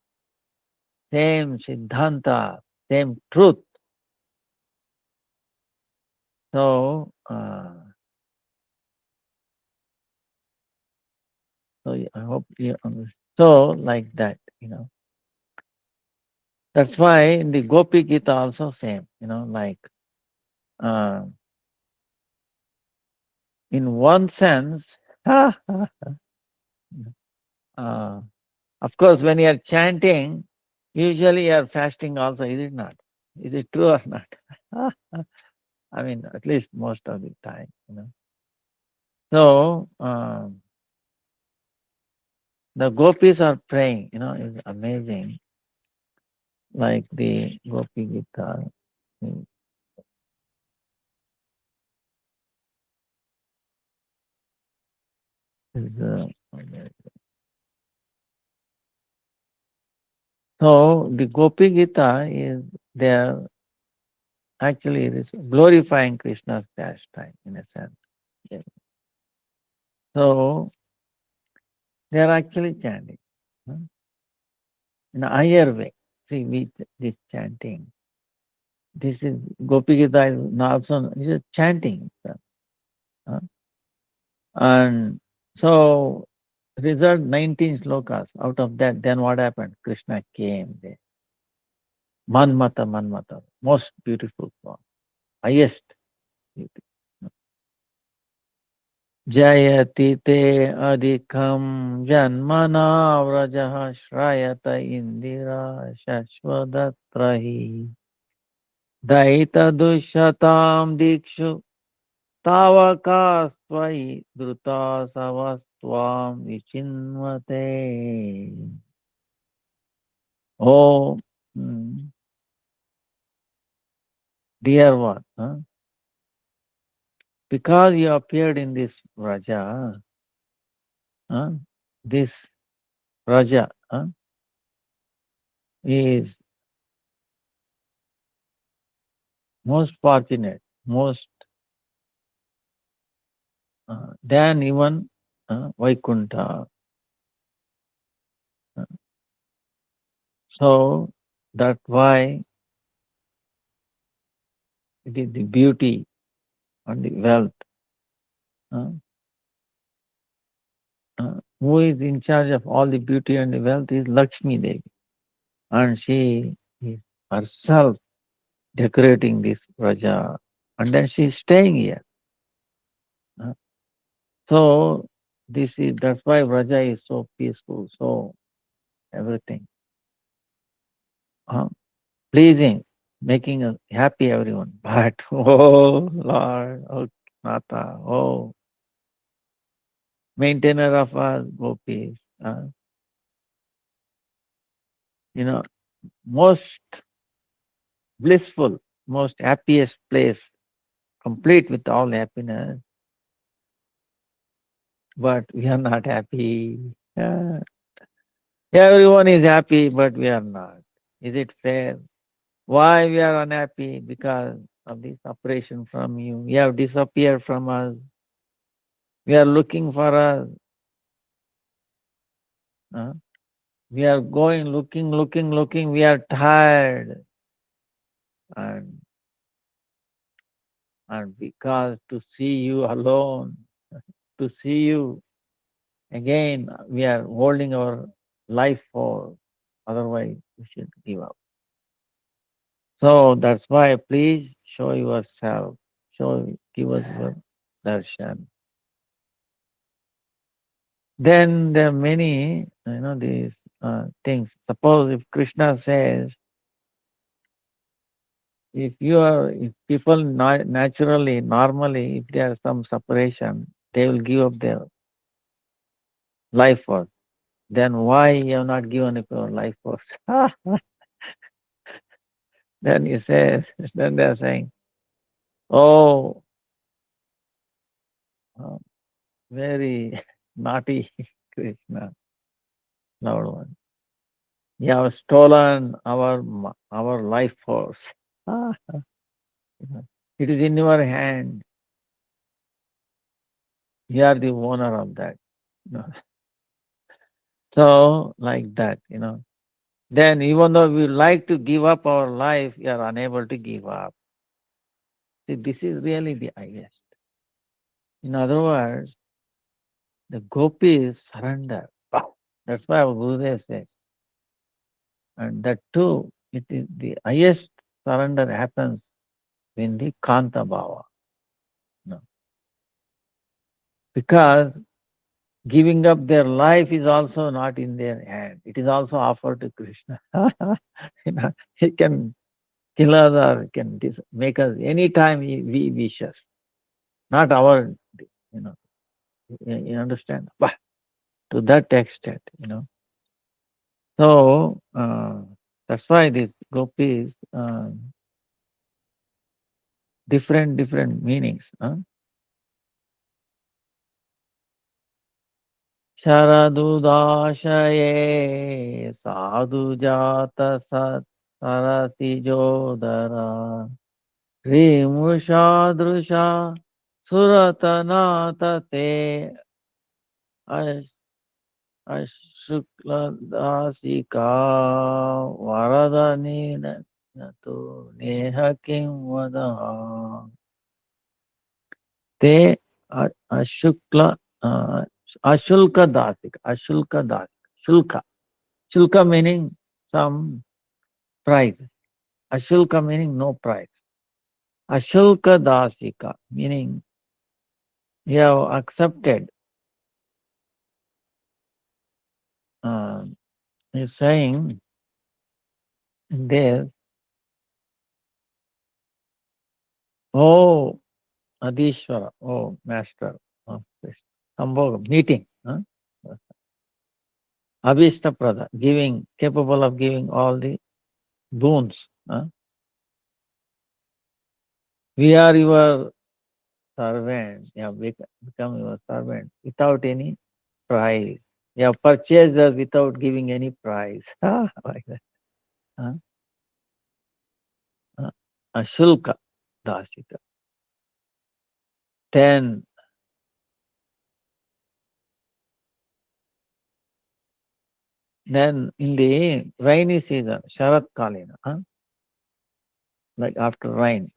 same siddhanta, same truth. So, I hope you understand. So, like that. That's why in the Gopi Gita also same, like uh, in one sense, uh, of course, when you are chanting, usually you are fasting also, is it not? Is it true or not? I mean, at least most of the time. So, the gopis are praying, it's amazing. Like the Gopi Gita is amazing. So the Gopi Gita is there actually it is glorifying Krishna's pastime in a sense. Yeah. So they are actually chanting in a higher way. See, this chanting. This is Gopi Gita is also just chanting. uh, And so result 19 slokas. Out of that, then what happened? Krishna came there. Manmata, Manmata, most beautiful form, highest beauty. Jayati te adhikam janmana vrajaha shrayata indira shashvadatrahi daita dushatam dikshu tavakastvai druta savastvam vichinvate. Oh, dear one, because you appeared in this Raja, this Raja is most fortunate, most than even Vaikuntha. Uh, So that's why it is the beauty and the wealth. Uh, who is in charge of all the beauty and the wealth is Lakshmi Devi. And she is herself decorating this Raja. And then she is staying here. Uh, So that's why Raja is so peaceful, so everything. Pleasing, making us happy everyone. But oh Lord, oh Nata, oh maintainer of our gopis, you know, most blissful, most happiest place, complete with all happiness, but we are not happy. Everyone is happy, but we are not. Is it fair? Why we are unhappy? Because of this separation from you. You have disappeared from us. We are looking for us. Huh? We are going, looking. We are tired. And, and because to see you alone, to see you Again, we are holding our life for, otherwise we should give up. So that's why please show yourself, give us your darshan. Then there are many, these things. Suppose if Krishna says, if people naturally, normally, if there is some separation, they will give up their life force. Then why you have not given up your life force? Then he says, then they are saying, oh, uh, very naughty Krishna, Lord one. You have stolen our life force. Ah, it is in your hand. You are the owner of that. You know. So like that. Then even though we like to give up our life, we are unable to give up. See, this is really the highest. In other words, the gopis surrender. Wow. That's why our Gurudev says. And that too, it is the highest surrender happens in the Kanta Bhava. No. Because giving up their life is also not in their hand. It is also offered to Krishna. He can kill us or can make us anytime he wishes. Not our, you know, you understand? But to that extent. So that's why these gopis, different meanings. Sharadudasaye sadhu jata sat sarasi jodara Rimushadrusha Suratanata te Ashukla Dasika Varadanina Nato Neha Kim Vadaha Te Ashukla Ashulka Dasika Ashulka Dasika Shulka Shulka meaning some price. Ashulka meaning no price. Ashulka Dasika meaning you have accepted. Uh, he's saying there, oh Adishwara, oh Master of Krishna. Sambhoga, meeting. Abhishtaprada, giving, capable of giving all the boons. We are your servant. You have become your servant without any price. You have purchased us without giving any price. Like that. Huh? Ashulka Dasika. Then in the rainy season, Sharat Kalina, like after rain,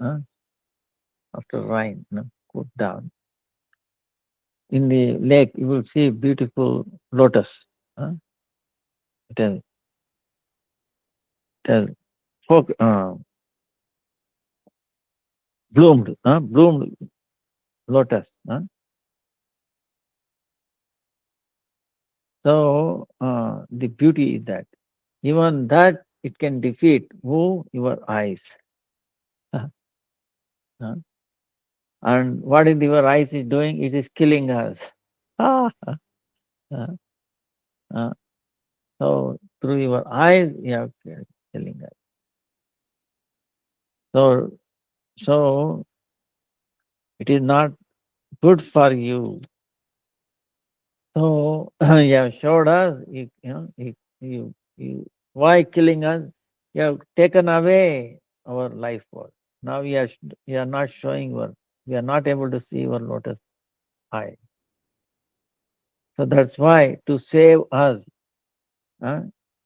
cool down. In the lake, you will see beautiful lotus. It has, it has bloomed lotus. So the beauty is that even that it can defeat who your eyes. Uh, and what is your eyes is doing? It is killing us. Ah, uh, uh, so through your eyes, you are killing us. So it is not good for you. So you have showed us, why killing us? You have taken away our life force. Now you are not showing we are not able to see your lotus eye. So that's why to save us,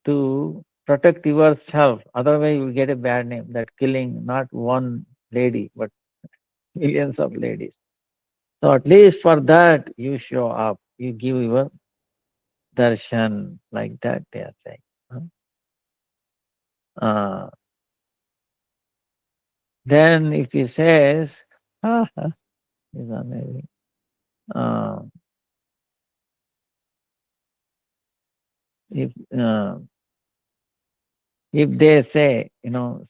to protect yourself, otherwise you will get a bad name. That killing not one lady, but millions of ladies. So at least for that you show up, you give your darshan, like that they are saying. Uh, then if he says, is amazing. Uh, if uh, if they say,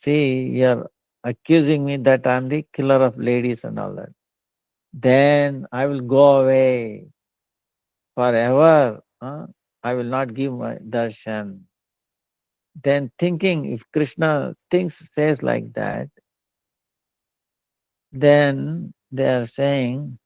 see, you're accusing me that I'm the killer of ladies and all that, then I will go away forever. I will not give my darshan. Then thinking, if Krishna thinks, says like that, then they are saying,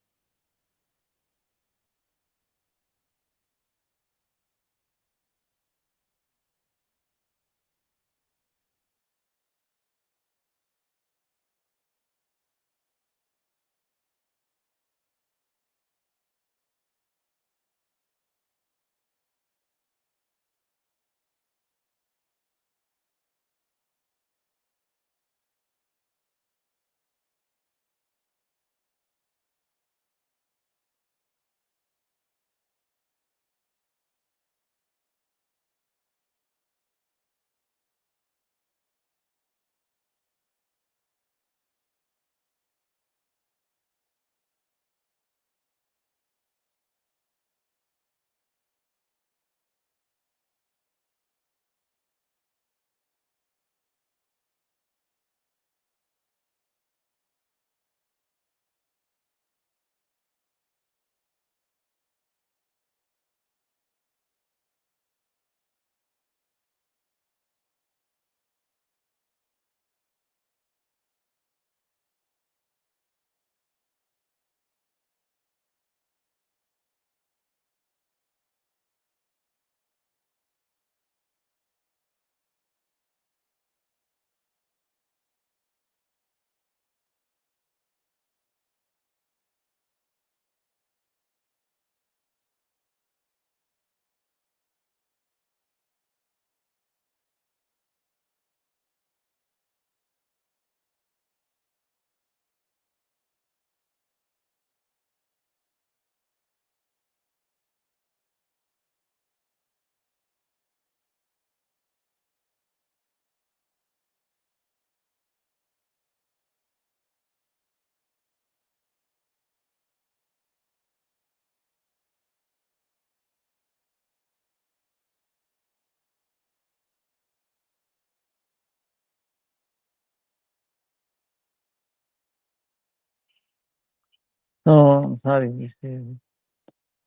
no, sorry, this is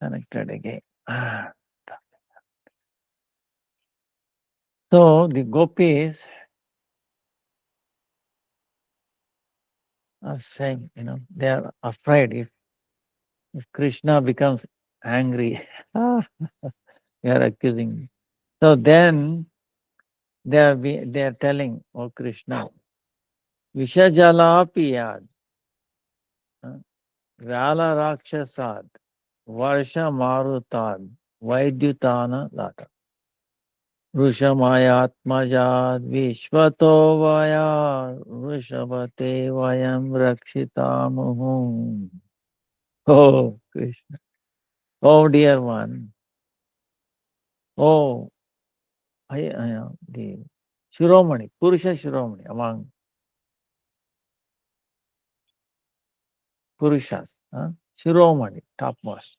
connected again. So the gopis are saying, they are afraid if Krishna becomes angry, they are accusing me. So then they are telling, oh Krishna, Vishajala piyad, Vala rakshasad, Varsha marutad, Vaidyutana lata. Rushamayatmajad Vishvato Vaya Rushabate Vayam Rakshitamuhum. Oh Krishna. Oh dear one. Oh, I the Shiromani, Purusha Shiromani among Purushas. Shiromani, topmost.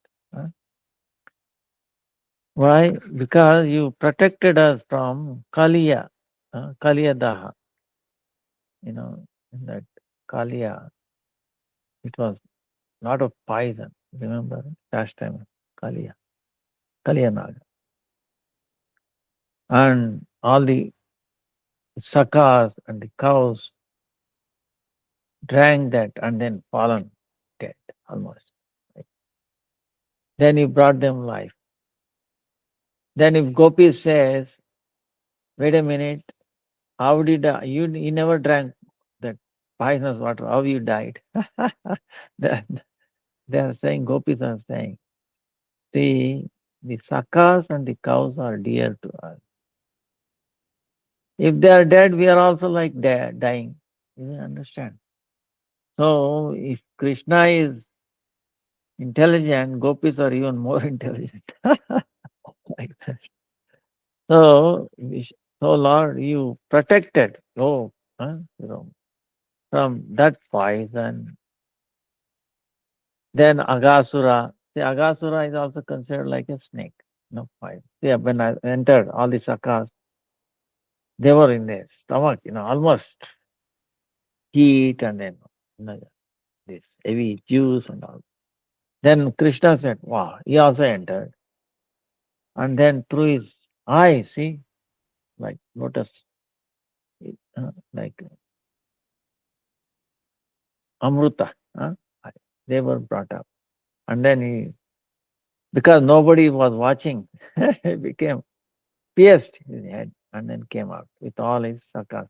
Why? Because you protected us from Kaliya, Kaliya Daha. In that Kaliya, it was lot of poison. Remember last time, Kaliya, Kaliya Naga. And all the sakas and the cows drank that and then fallen dead almost. Right? Then he brought them life. Then if Gopi says, wait a minute, how did you never drank that poisonous water, how you died? Then they are saying, Gopis are saying, see, the sakas and the cows are dear to us. If they are dead, we are also like dying. You understand? So if Krishna is intelligent, gopis are even more intelligent. Like So Lord, you protected, from that poison. Then Agasura. See, Agasura is also considered like a snake. No poison. See, when I entered all these Akas, they were in their stomach, almost heat and then this heavy juice and all. Then Krishna said, wow, he also entered. And then through his eyes, see, like lotus, like Amruta, they were brought up. And then because nobody was watching, he became pierced his head and then came out with all his sakas,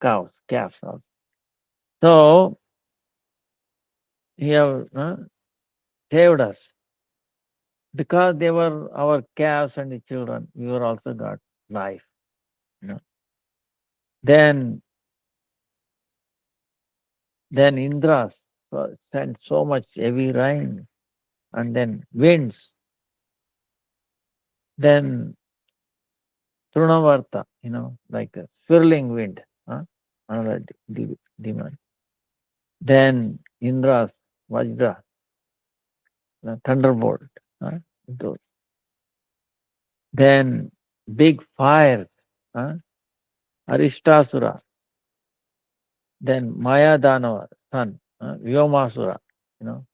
cows, calves also. So he have saved us because they were our calves and the children. We were also got life. You know. Then Indra sent so much heavy rain and then winds. Then Trunavarta, like a swirling wind, another demon. Then Indra's Vajra, thunderbolt. Huh? Those. Then big fire, huh? Arishtasura. Then Maya Danava, son, Vyomasura. You know,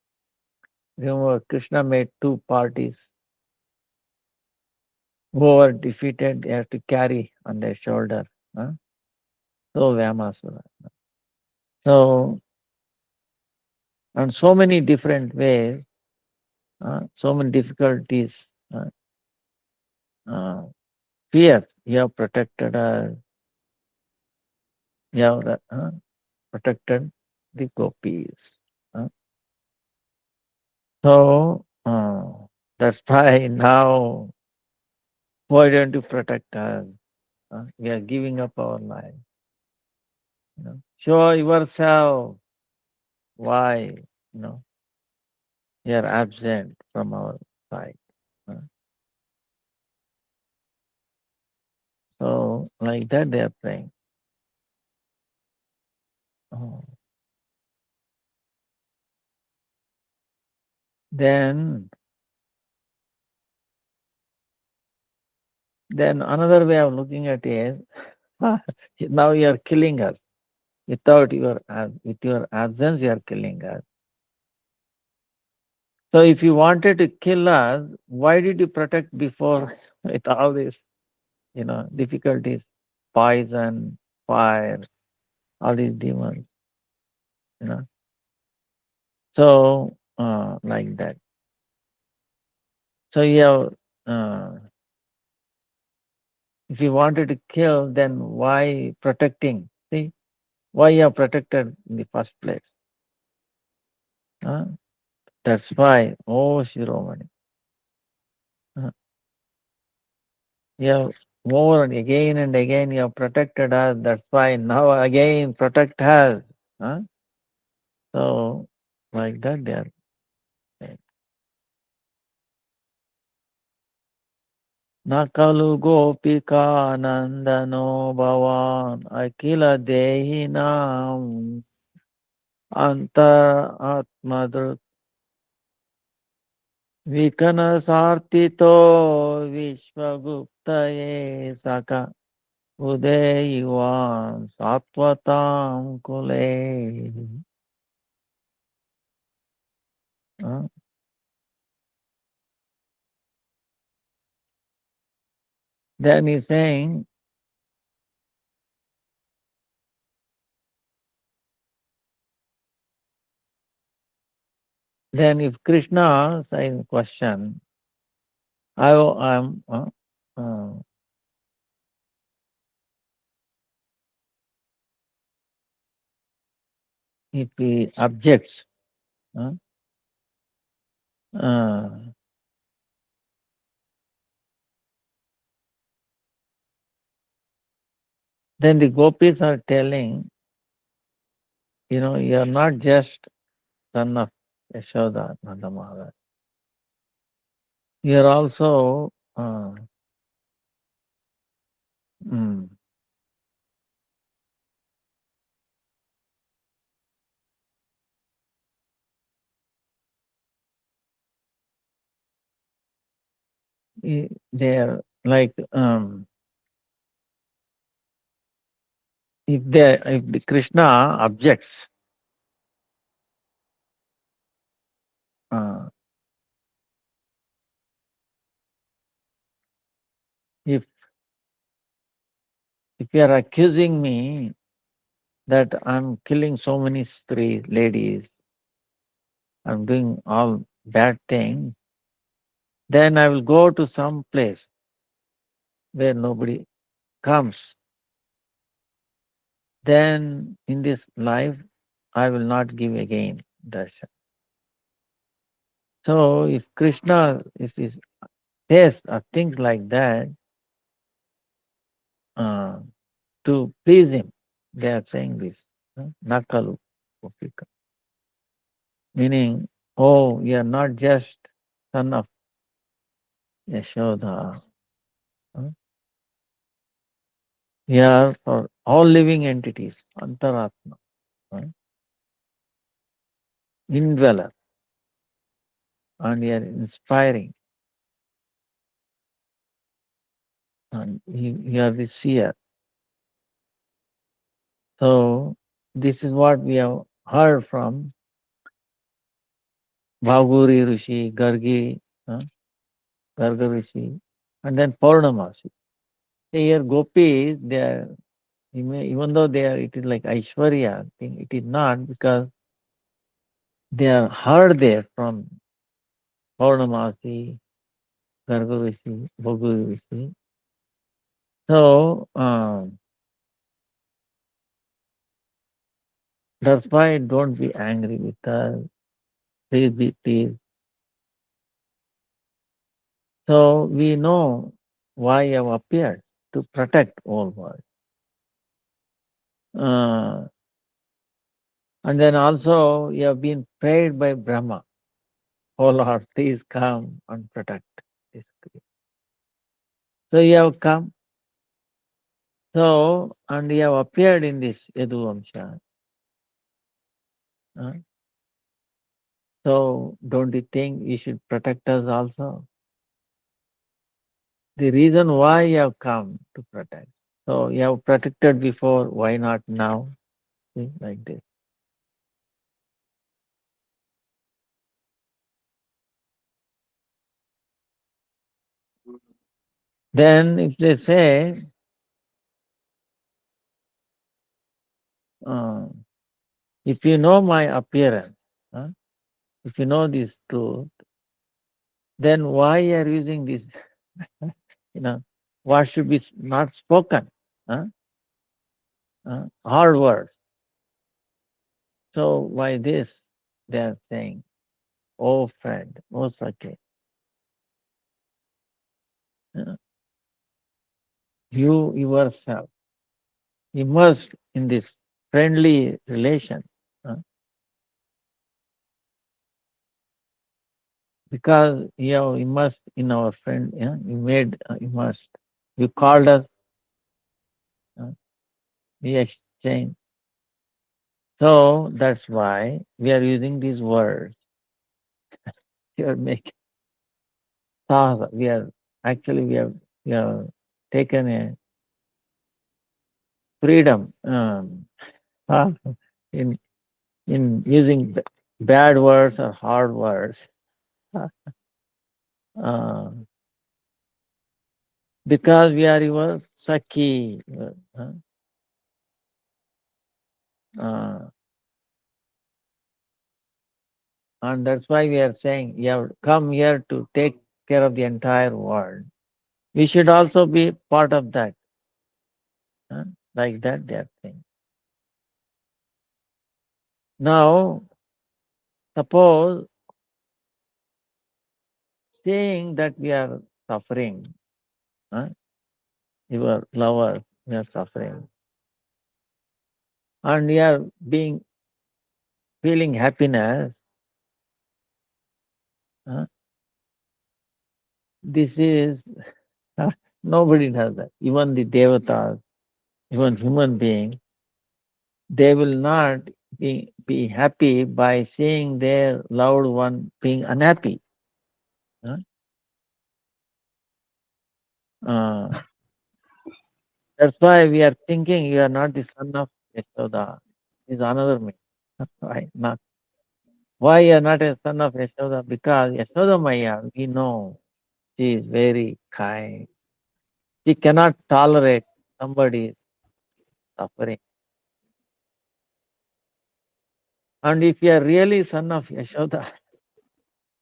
remember Krishna made two parties. Whoever defeated, they have to carry on their shoulder. Huh? So Vyamasura. So, and so many different ways, so many difficulties, uh, uh, fears. You have protected us. You have protected the gopis. uh. That's why now, why don't you protect us? We are giving up our life. Show yourself. Why? You know, you are absent from our sight. uh. So, like that, they are praying. Oh. Then, another way of looking at it is, now you are killing us. With your absence, you are killing us. So if you wanted to kill us, why did you protect before with all these, difficulties, poison, fire, all these demons, you know? So like that. So you have, if you wanted to kill, then why protecting? See, why you have protected in the first place? Huh? That's why, oh Shiromani, uh, you have more and again you have protected us. That's why now again protect us. Huh? So like that they are saying. Nakalu gopika nandano bhavan akila dehi nam anta atmadrut vikana sartito vishwaguptaye saka udeyivan satvatam kule. Huh? Then he's saying, then if Krishna saying question, I'm if he objects, uh, uh, then the gopis are telling, you are not just son of Yashoda, Nanda Maharaj. You are also mm, they are like if the Krishna objects, uh, if you are accusing me that I'm killing so many ladies, I'm doing all bad things, then I will go to some place where nobody comes. Then in this life, I will not give again darshan. So if Krishna, if he says things like that uh, to please him, they are saying this. Nakalu, Gopika. Meaning, oh, you are not just son of Yashoda. huh? You are for all living entities, Antaratma, huh? indweller, and you are inspiring, and you are the seer. So, this is what we have heard from Bhaguri Rishi, huh? Garga Rishi, and then Purnamasi. Here, gopis, they are, even though they are, it is like Aishwarya thing, it is not because they are heard there from Purnamasi, Garga Rishi, Bhaguri Rishi. So, that's why don't be angry with us. Please be pleased. So we know why you have appeared to protect all world. Uh, and then also you have been prayed by Brahma. Oh Lord, please come and protect this creature. So you have come. So, and you have appeared in this Yaduvamsha. Uh, so don't you think you should protect us also? The reason why you have come to protect. So you have protected before, why not now? See, like this. Then if they say, uh, if you know my appearance, huh, if you know this truth, then why you are using this, what should be not spoken, huh, hard words. So why this? They are saying, oh friend, oh Sake, uh, you yourself immersed in this friendly relation, uh, because you have immersed in our friend, you made immersed. You called us, uh, we exchanged. So that's why we are using these words. We are making sahasa. We have taken a freedom uh, in using bad words or hard words. Uh, because we are your Saki. Uh, and that's why we are saying you have come here to take care of the entire world. We should also be part of that. uh, like that they are saying. Now, suppose seeing that we are suffering, uh, your lovers, we are suffering, and we are feeling happiness, uh, this is Nobody does that. Even the devatas, even human beings, they will not be happy by seeing their loved one being unhappy. Huh? Uh, that's why we are thinking you are not the son of Yashoda. Is another meaning. Why not? Why you are not a son of Yashoda? Because Yashoda Maya, we know she is very kind. She cannot tolerate somebody suffering. And if you are really son of Yashoda,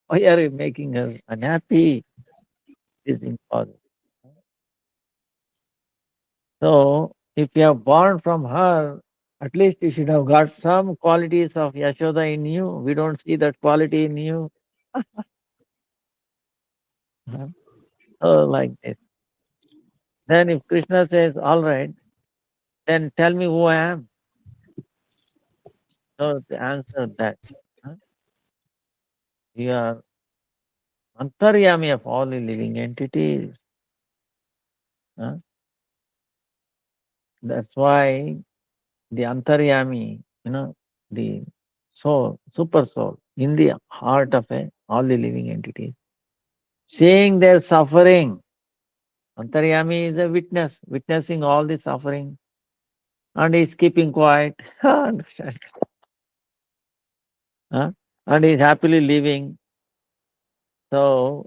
why are you making us unhappy? It is impossible. So, if you are born from her, at least you should have got some qualities of Yashoda in you. We don't see that quality in you. Huh? So, like this. Then, if Krishna says, all right, then tell me who I am. So, the answer that huh? You are Antaryami of all the living entities. Huh? That's why the Antaryami, the soul, super soul, in the heart of all the living entities, seeing their suffering. Antaryami is a witness, witnessing all the suffering, and is keeping quiet, understand? Huh? And is happily living. So,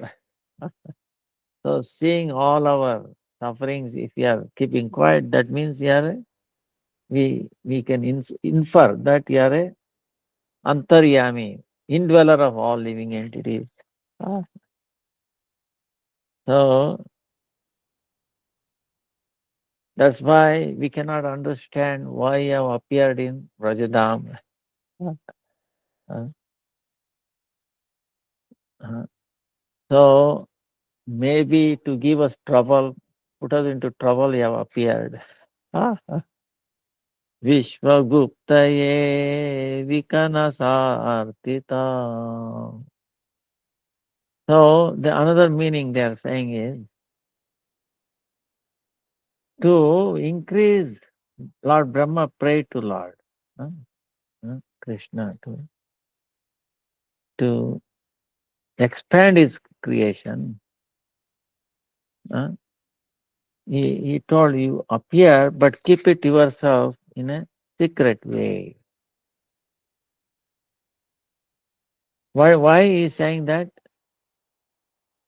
so seeing all our sufferings, if you are keeping quiet, that means we can infer that you are a Antaryami, indweller of all living entities. Ah, so that's why we cannot understand why you have appeared in Rajadam. Uh, uh, So maybe to give us trouble, put us into trouble, you have appeared. Ah, Vishwaguptaye Vikanasartita. So the another meaning they are saying is to increase. Lord Brahma prayed to Lord Krishna to expand his creation. uh, he told you appear, but keep it yourself in a secret way. Why he is saying that?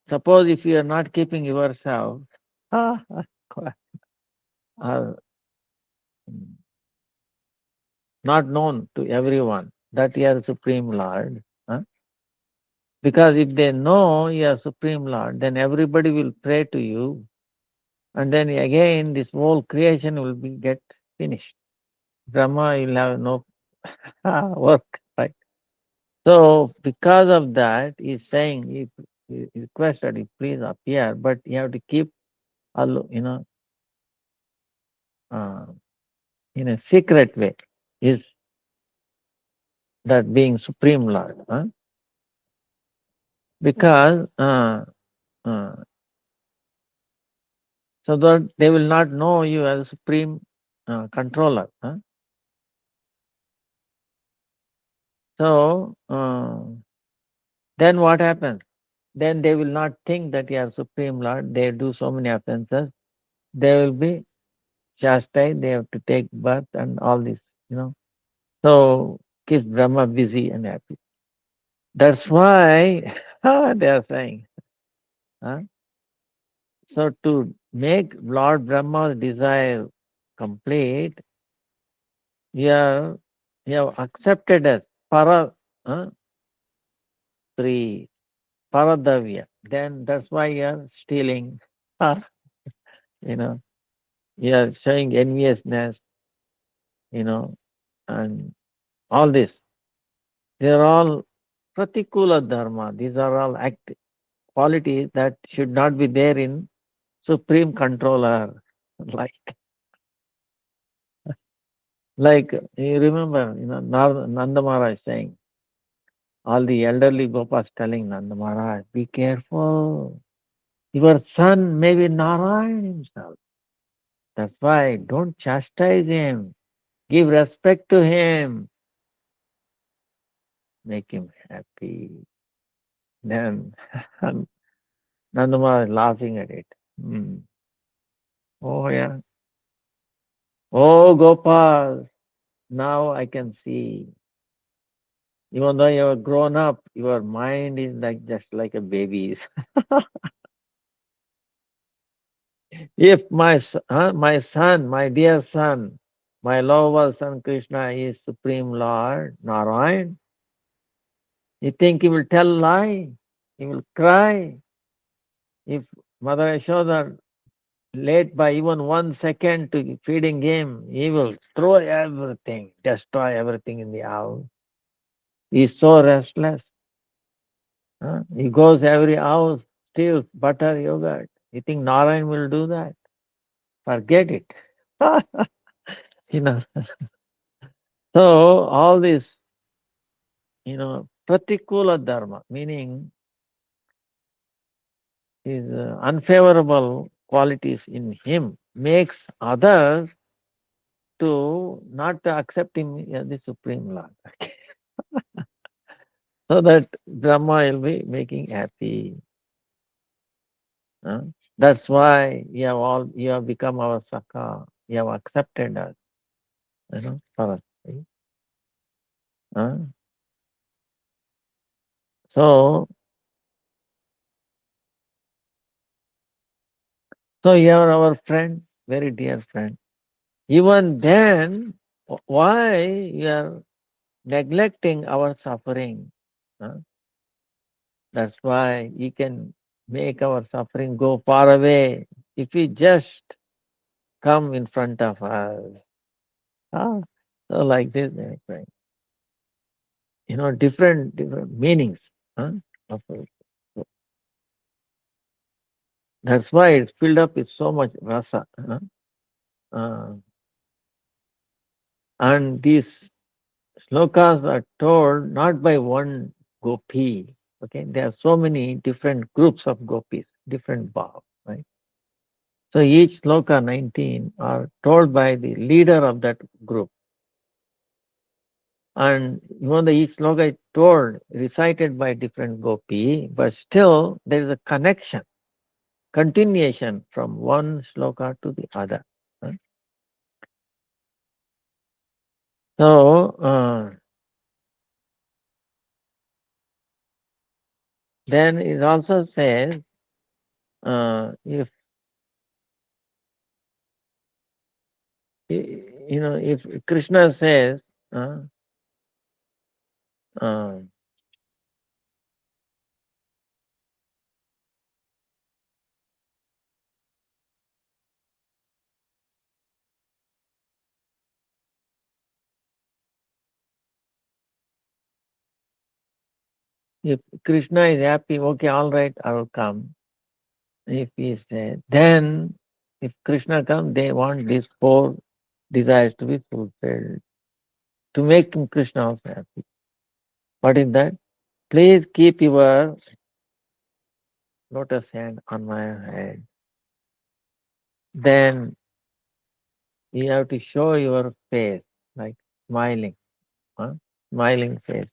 Suppose if you are not keeping yourself, are not known to everyone that you are Supreme Lord. Because if they know you are Supreme Lord, then everybody will pray to you, and then again this whole creation will get finished. Brahma will have no work, right? So because of that, he's saying he requested you please appear, but you have to keep uh, in a secret way. Is that being Supreme Lord? Because uh, so that they will not know you as Supreme Controller. So then what happens? Then they will not think that you are Supreme Lord. They do so many offenses. They will be chastised. They have to take birth and all this. So keep Brahma busy and happy. That's why they are saying. Huh? So to make Lord Brahma's desire complete, you are you have accepted as three paradavya. Then that's why you are stealing. you know, you are showing enviousness. You know, and all this. They are all pratikula dharma. These are all qualities that should not be there in supreme controller. Like, like you remember, Nanda Maharaj saying, all the elderly Gopas telling Nanda Maharaj, be careful. Your son may be Narayan himself. That's why don't chastise him. Give respect to him. Make him happy. Then Nandama is laughing at it. Hmm. Oh yeah. Oh Gopal, now I can see. Even though you are grown up, your mind is like just like a baby's. If my son, my dear son, my lovable son Krishna is Supreme Lord, Narayan, you think he will tell lie? He will cry. If Mother Yashoda late by even 1 second to feeding him, he will throw everything, destroy everything in the house. He is so restless. He goes every house, steals butter, yogurt. You think Narayan will do that? Forget it. you know. So all this, pratikula dharma, meaning his unfavorable qualities in him, makes others to not to accept him as the supreme Lord. So that Brahma will be making happy. huh? That's why you have become our Sakha. You have accepted us, for us. huh? So, so you are our friend, very dear friend. Even then, why you are neglecting our suffering? huh? That's why He can make our suffering go far away if we just come in front of us. Ah, so like this, right? Different meanings. Huh? of it. So that's why it's filled up with so much rasa. Uh, and these slokas are told not by one gopi. Okay, there are so many different groups of gopis, different bhav, right? So each sloka 19 are told by the leader of that group. And even though each sloka is told, recited by different gopi, but still there is a connection, continuation from one sloka to the other. huh? So then it also says, if if Krishna says, uh, uh, if Krishna is happy, okay, all right, I will come. If he said, then if Krishna comes, they want these four desires to be fulfilled to make Krishna also happy. What is that? Please keep your lotus hand on my head. Then you have to show your face, like smiling, huh? Smiling face.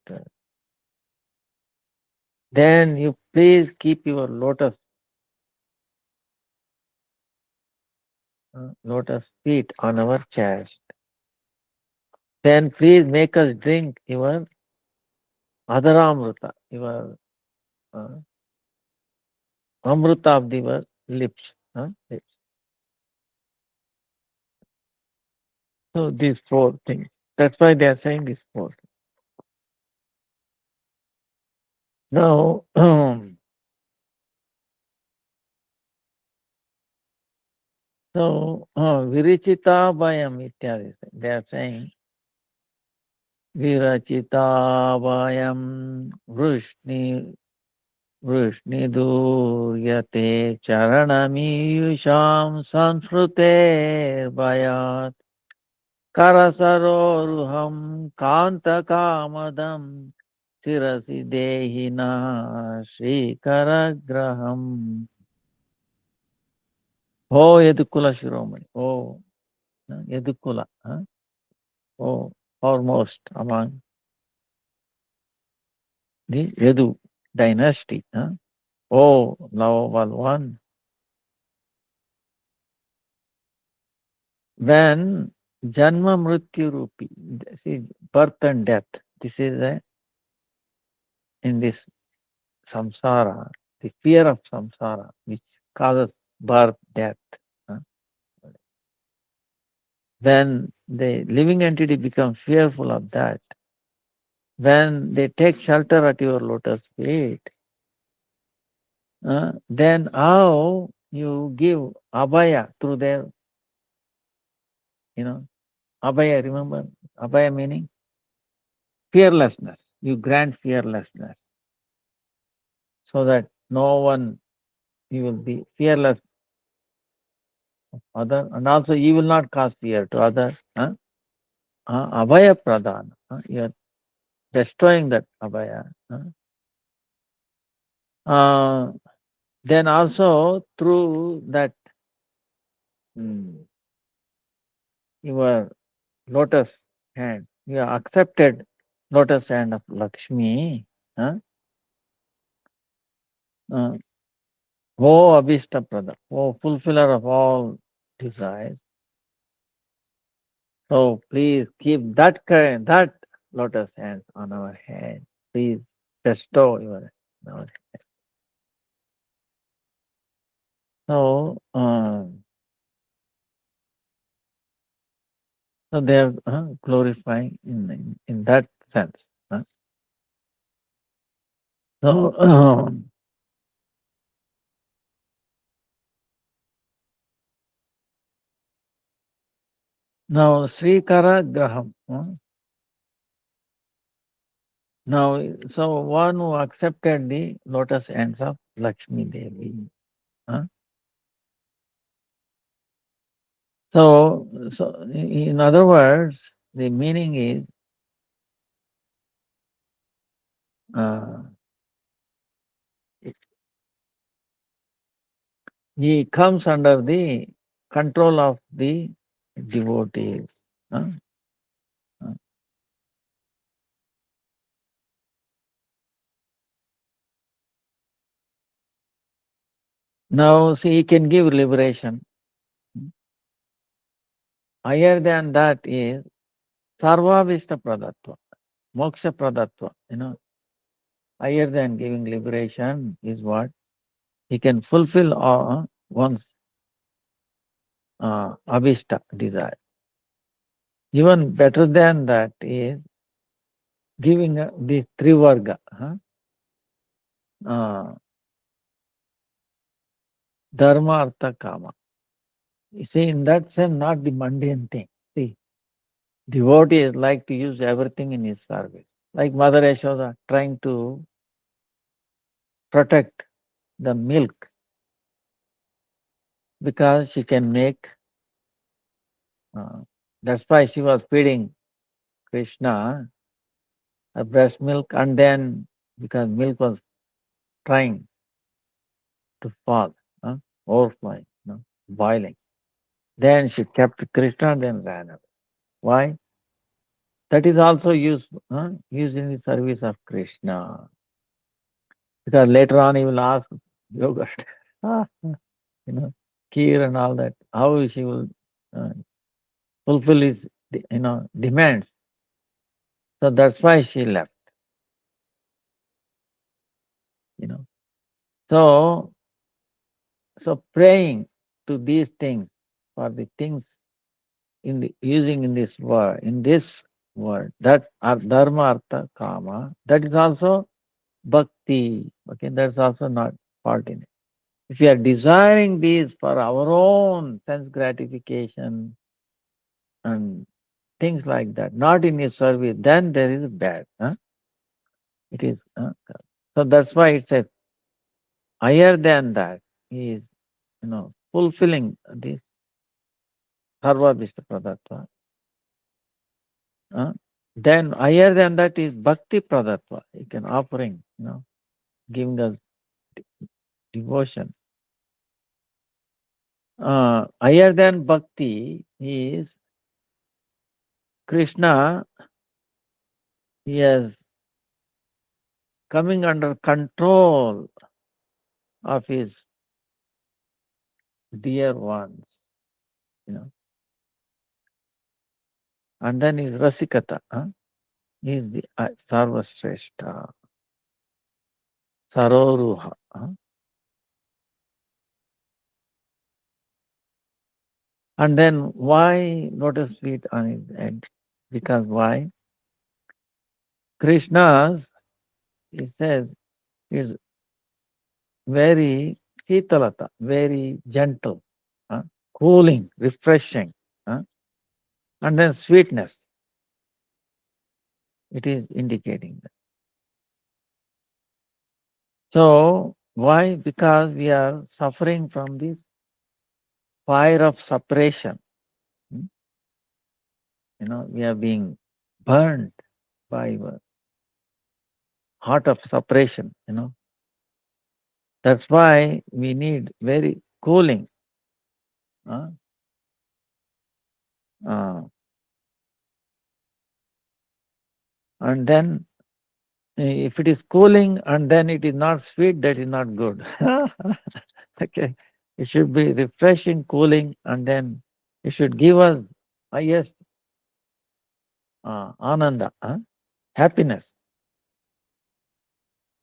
Then you please keep your lotus feet on our chest. Then please make us drink your Adharamrita, your uh, Amrita of your lips. Lips. So these four things. That's why they are saying these four. Now, Virichita Bhayam ityadi. They are saying Virachita Bhayam Vrishniduryate Charanamiyusham Sanfrute Bhayat Karasaroruham Kanta Kamadam Sirasi Dehina Sri Karagraham. Oh, Yadukula Shiromani. Oh, Yadukula. Oh, foremost among the Yadu dynasty. Oh, lovable one. When Janma Mrityu Rupi, see, birth and death, this is in this samsara, the fear of samsara, which causes birth, death. huh? When the living entity becomes fearful of that, when they take shelter at your lotus feet, then how you give abhaya through their, abhaya, remember? Abhaya meaning fearlessness. You grant fearlessness so that no one, you will be fearless of other, and also you will not cause fear to others. Abhaya pradana. You are destroying that abhaya. Uh, then also through that your lotus hand, you have accepted lotus hand of Lakshmi. Uh, oh Abhishta Prada, oh fulfiller of all desires. So please keep that lotus hands on our head. Please bestow your our head. So, so they are glorifying in that sense. So now Srikara Graham. Now, so one who accepted the lotus hands of Lakshmi Devi. So in other words, the meaning is uh, he comes under the control of the devotees. Uh, uh. Now, see, he can give liberation. Higher than that is Sarvavishta Pradatva, Moksha Pradatva. Higher than giving liberation is what? He can fulfill one's Avishta desires. Even better than that is giving this Trivarga. Dharma, Artha, Kama. You see, in that sense, not the mundane thing. See, devotees like to use everything in his service. Like Mother Yashoda trying to protect the milk because she can make, that's why she was feeding Krishna a breast milk, and then because milk was trying to fall, overflowing, boiling. Then she kept Krishna, then ran away. Why? That is also used in the service of Krishna. Because later on he will ask yogurt, you know, kheer and all that, how she will uh, fulfill his, demands. So that's why she left, you know. So, so praying to these things for the things using in this word, that are dharma, artha, kama, that is also bhakti. Okay, that's also not part in it. If we are desiring these for our own sense gratification and things like that, not in His service, then there is bad. It is. So that's why it says higher than that is, fulfilling this sarva vishta pradatva. Then higher than that is bhakti pradatva. You can offering, giving us devotion. higher than bhakti is Krishna. He is coming under control of his dear ones, you know. And then is Rasikata. He is the Sarvashreshta, Saroruha. And then why lotus feet on his head? Because why? Krishna's, he says, is very Sitalata, very gentle, cooling, refreshing, and then sweetness. It is indicating that. So, why? Because we are suffering from this fire of separation. We are being burned by the heart of separation. That's why we need very cooling. Uh, uh, and then if it is cooling and then it is not sweet, that is not good. Okay. It should be refreshing, cooling, and then it should give us highest ananda, happiness.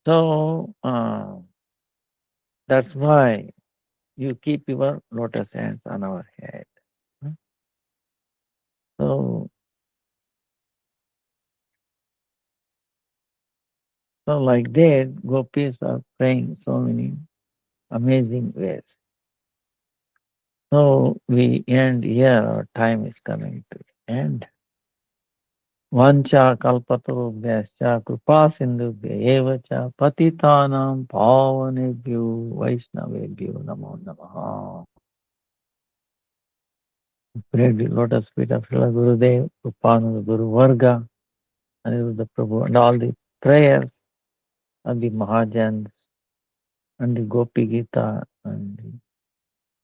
So that's why you keep your lotus hands on our head. So, like that, gopis are praying so many amazing ways. So we end here. Our time is coming to end. Vancha kalpatarubhyascha kripa sindhubhya eva cha patitanam pavanebhyo vaishnavebhyo namo namaha. Pray the lotus feet of Srila Gurudev, Rupananda Guru Varga, Aniruddha Prabhu, and all the prayers of the Mahajans and the Gopi Gita and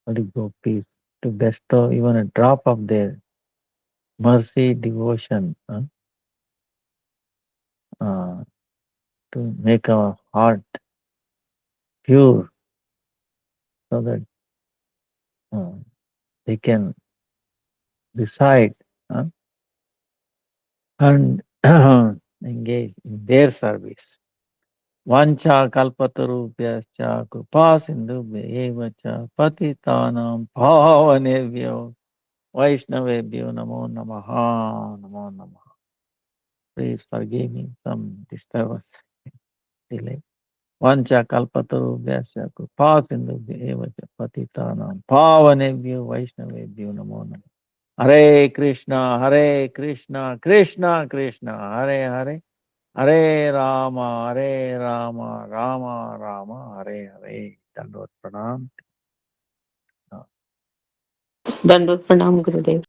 all the gopis to bestow even a drop of their mercy, devotion, to make our heart pure so that they can decide and engage in their service. Vancha kalpatarubhyascha kripa sindhubhya eva cha patitanam pavanebhyo vaishnavebhyo namo namaha namo namaha. Please forgive me some disturbance, delay. Vancha kalpatarubhyascha kripa sindhubhya eva cha patitanam pavanebhyo vaishnavebhyo namo namaha. Hare Krishna, Hare Krishna, Krishna Krishna, Hare Hare, Hare Rama, Hare Rama, Rama Rama, Hare Hare. Dandot Pranam. Dandot Pranam, Gurudev.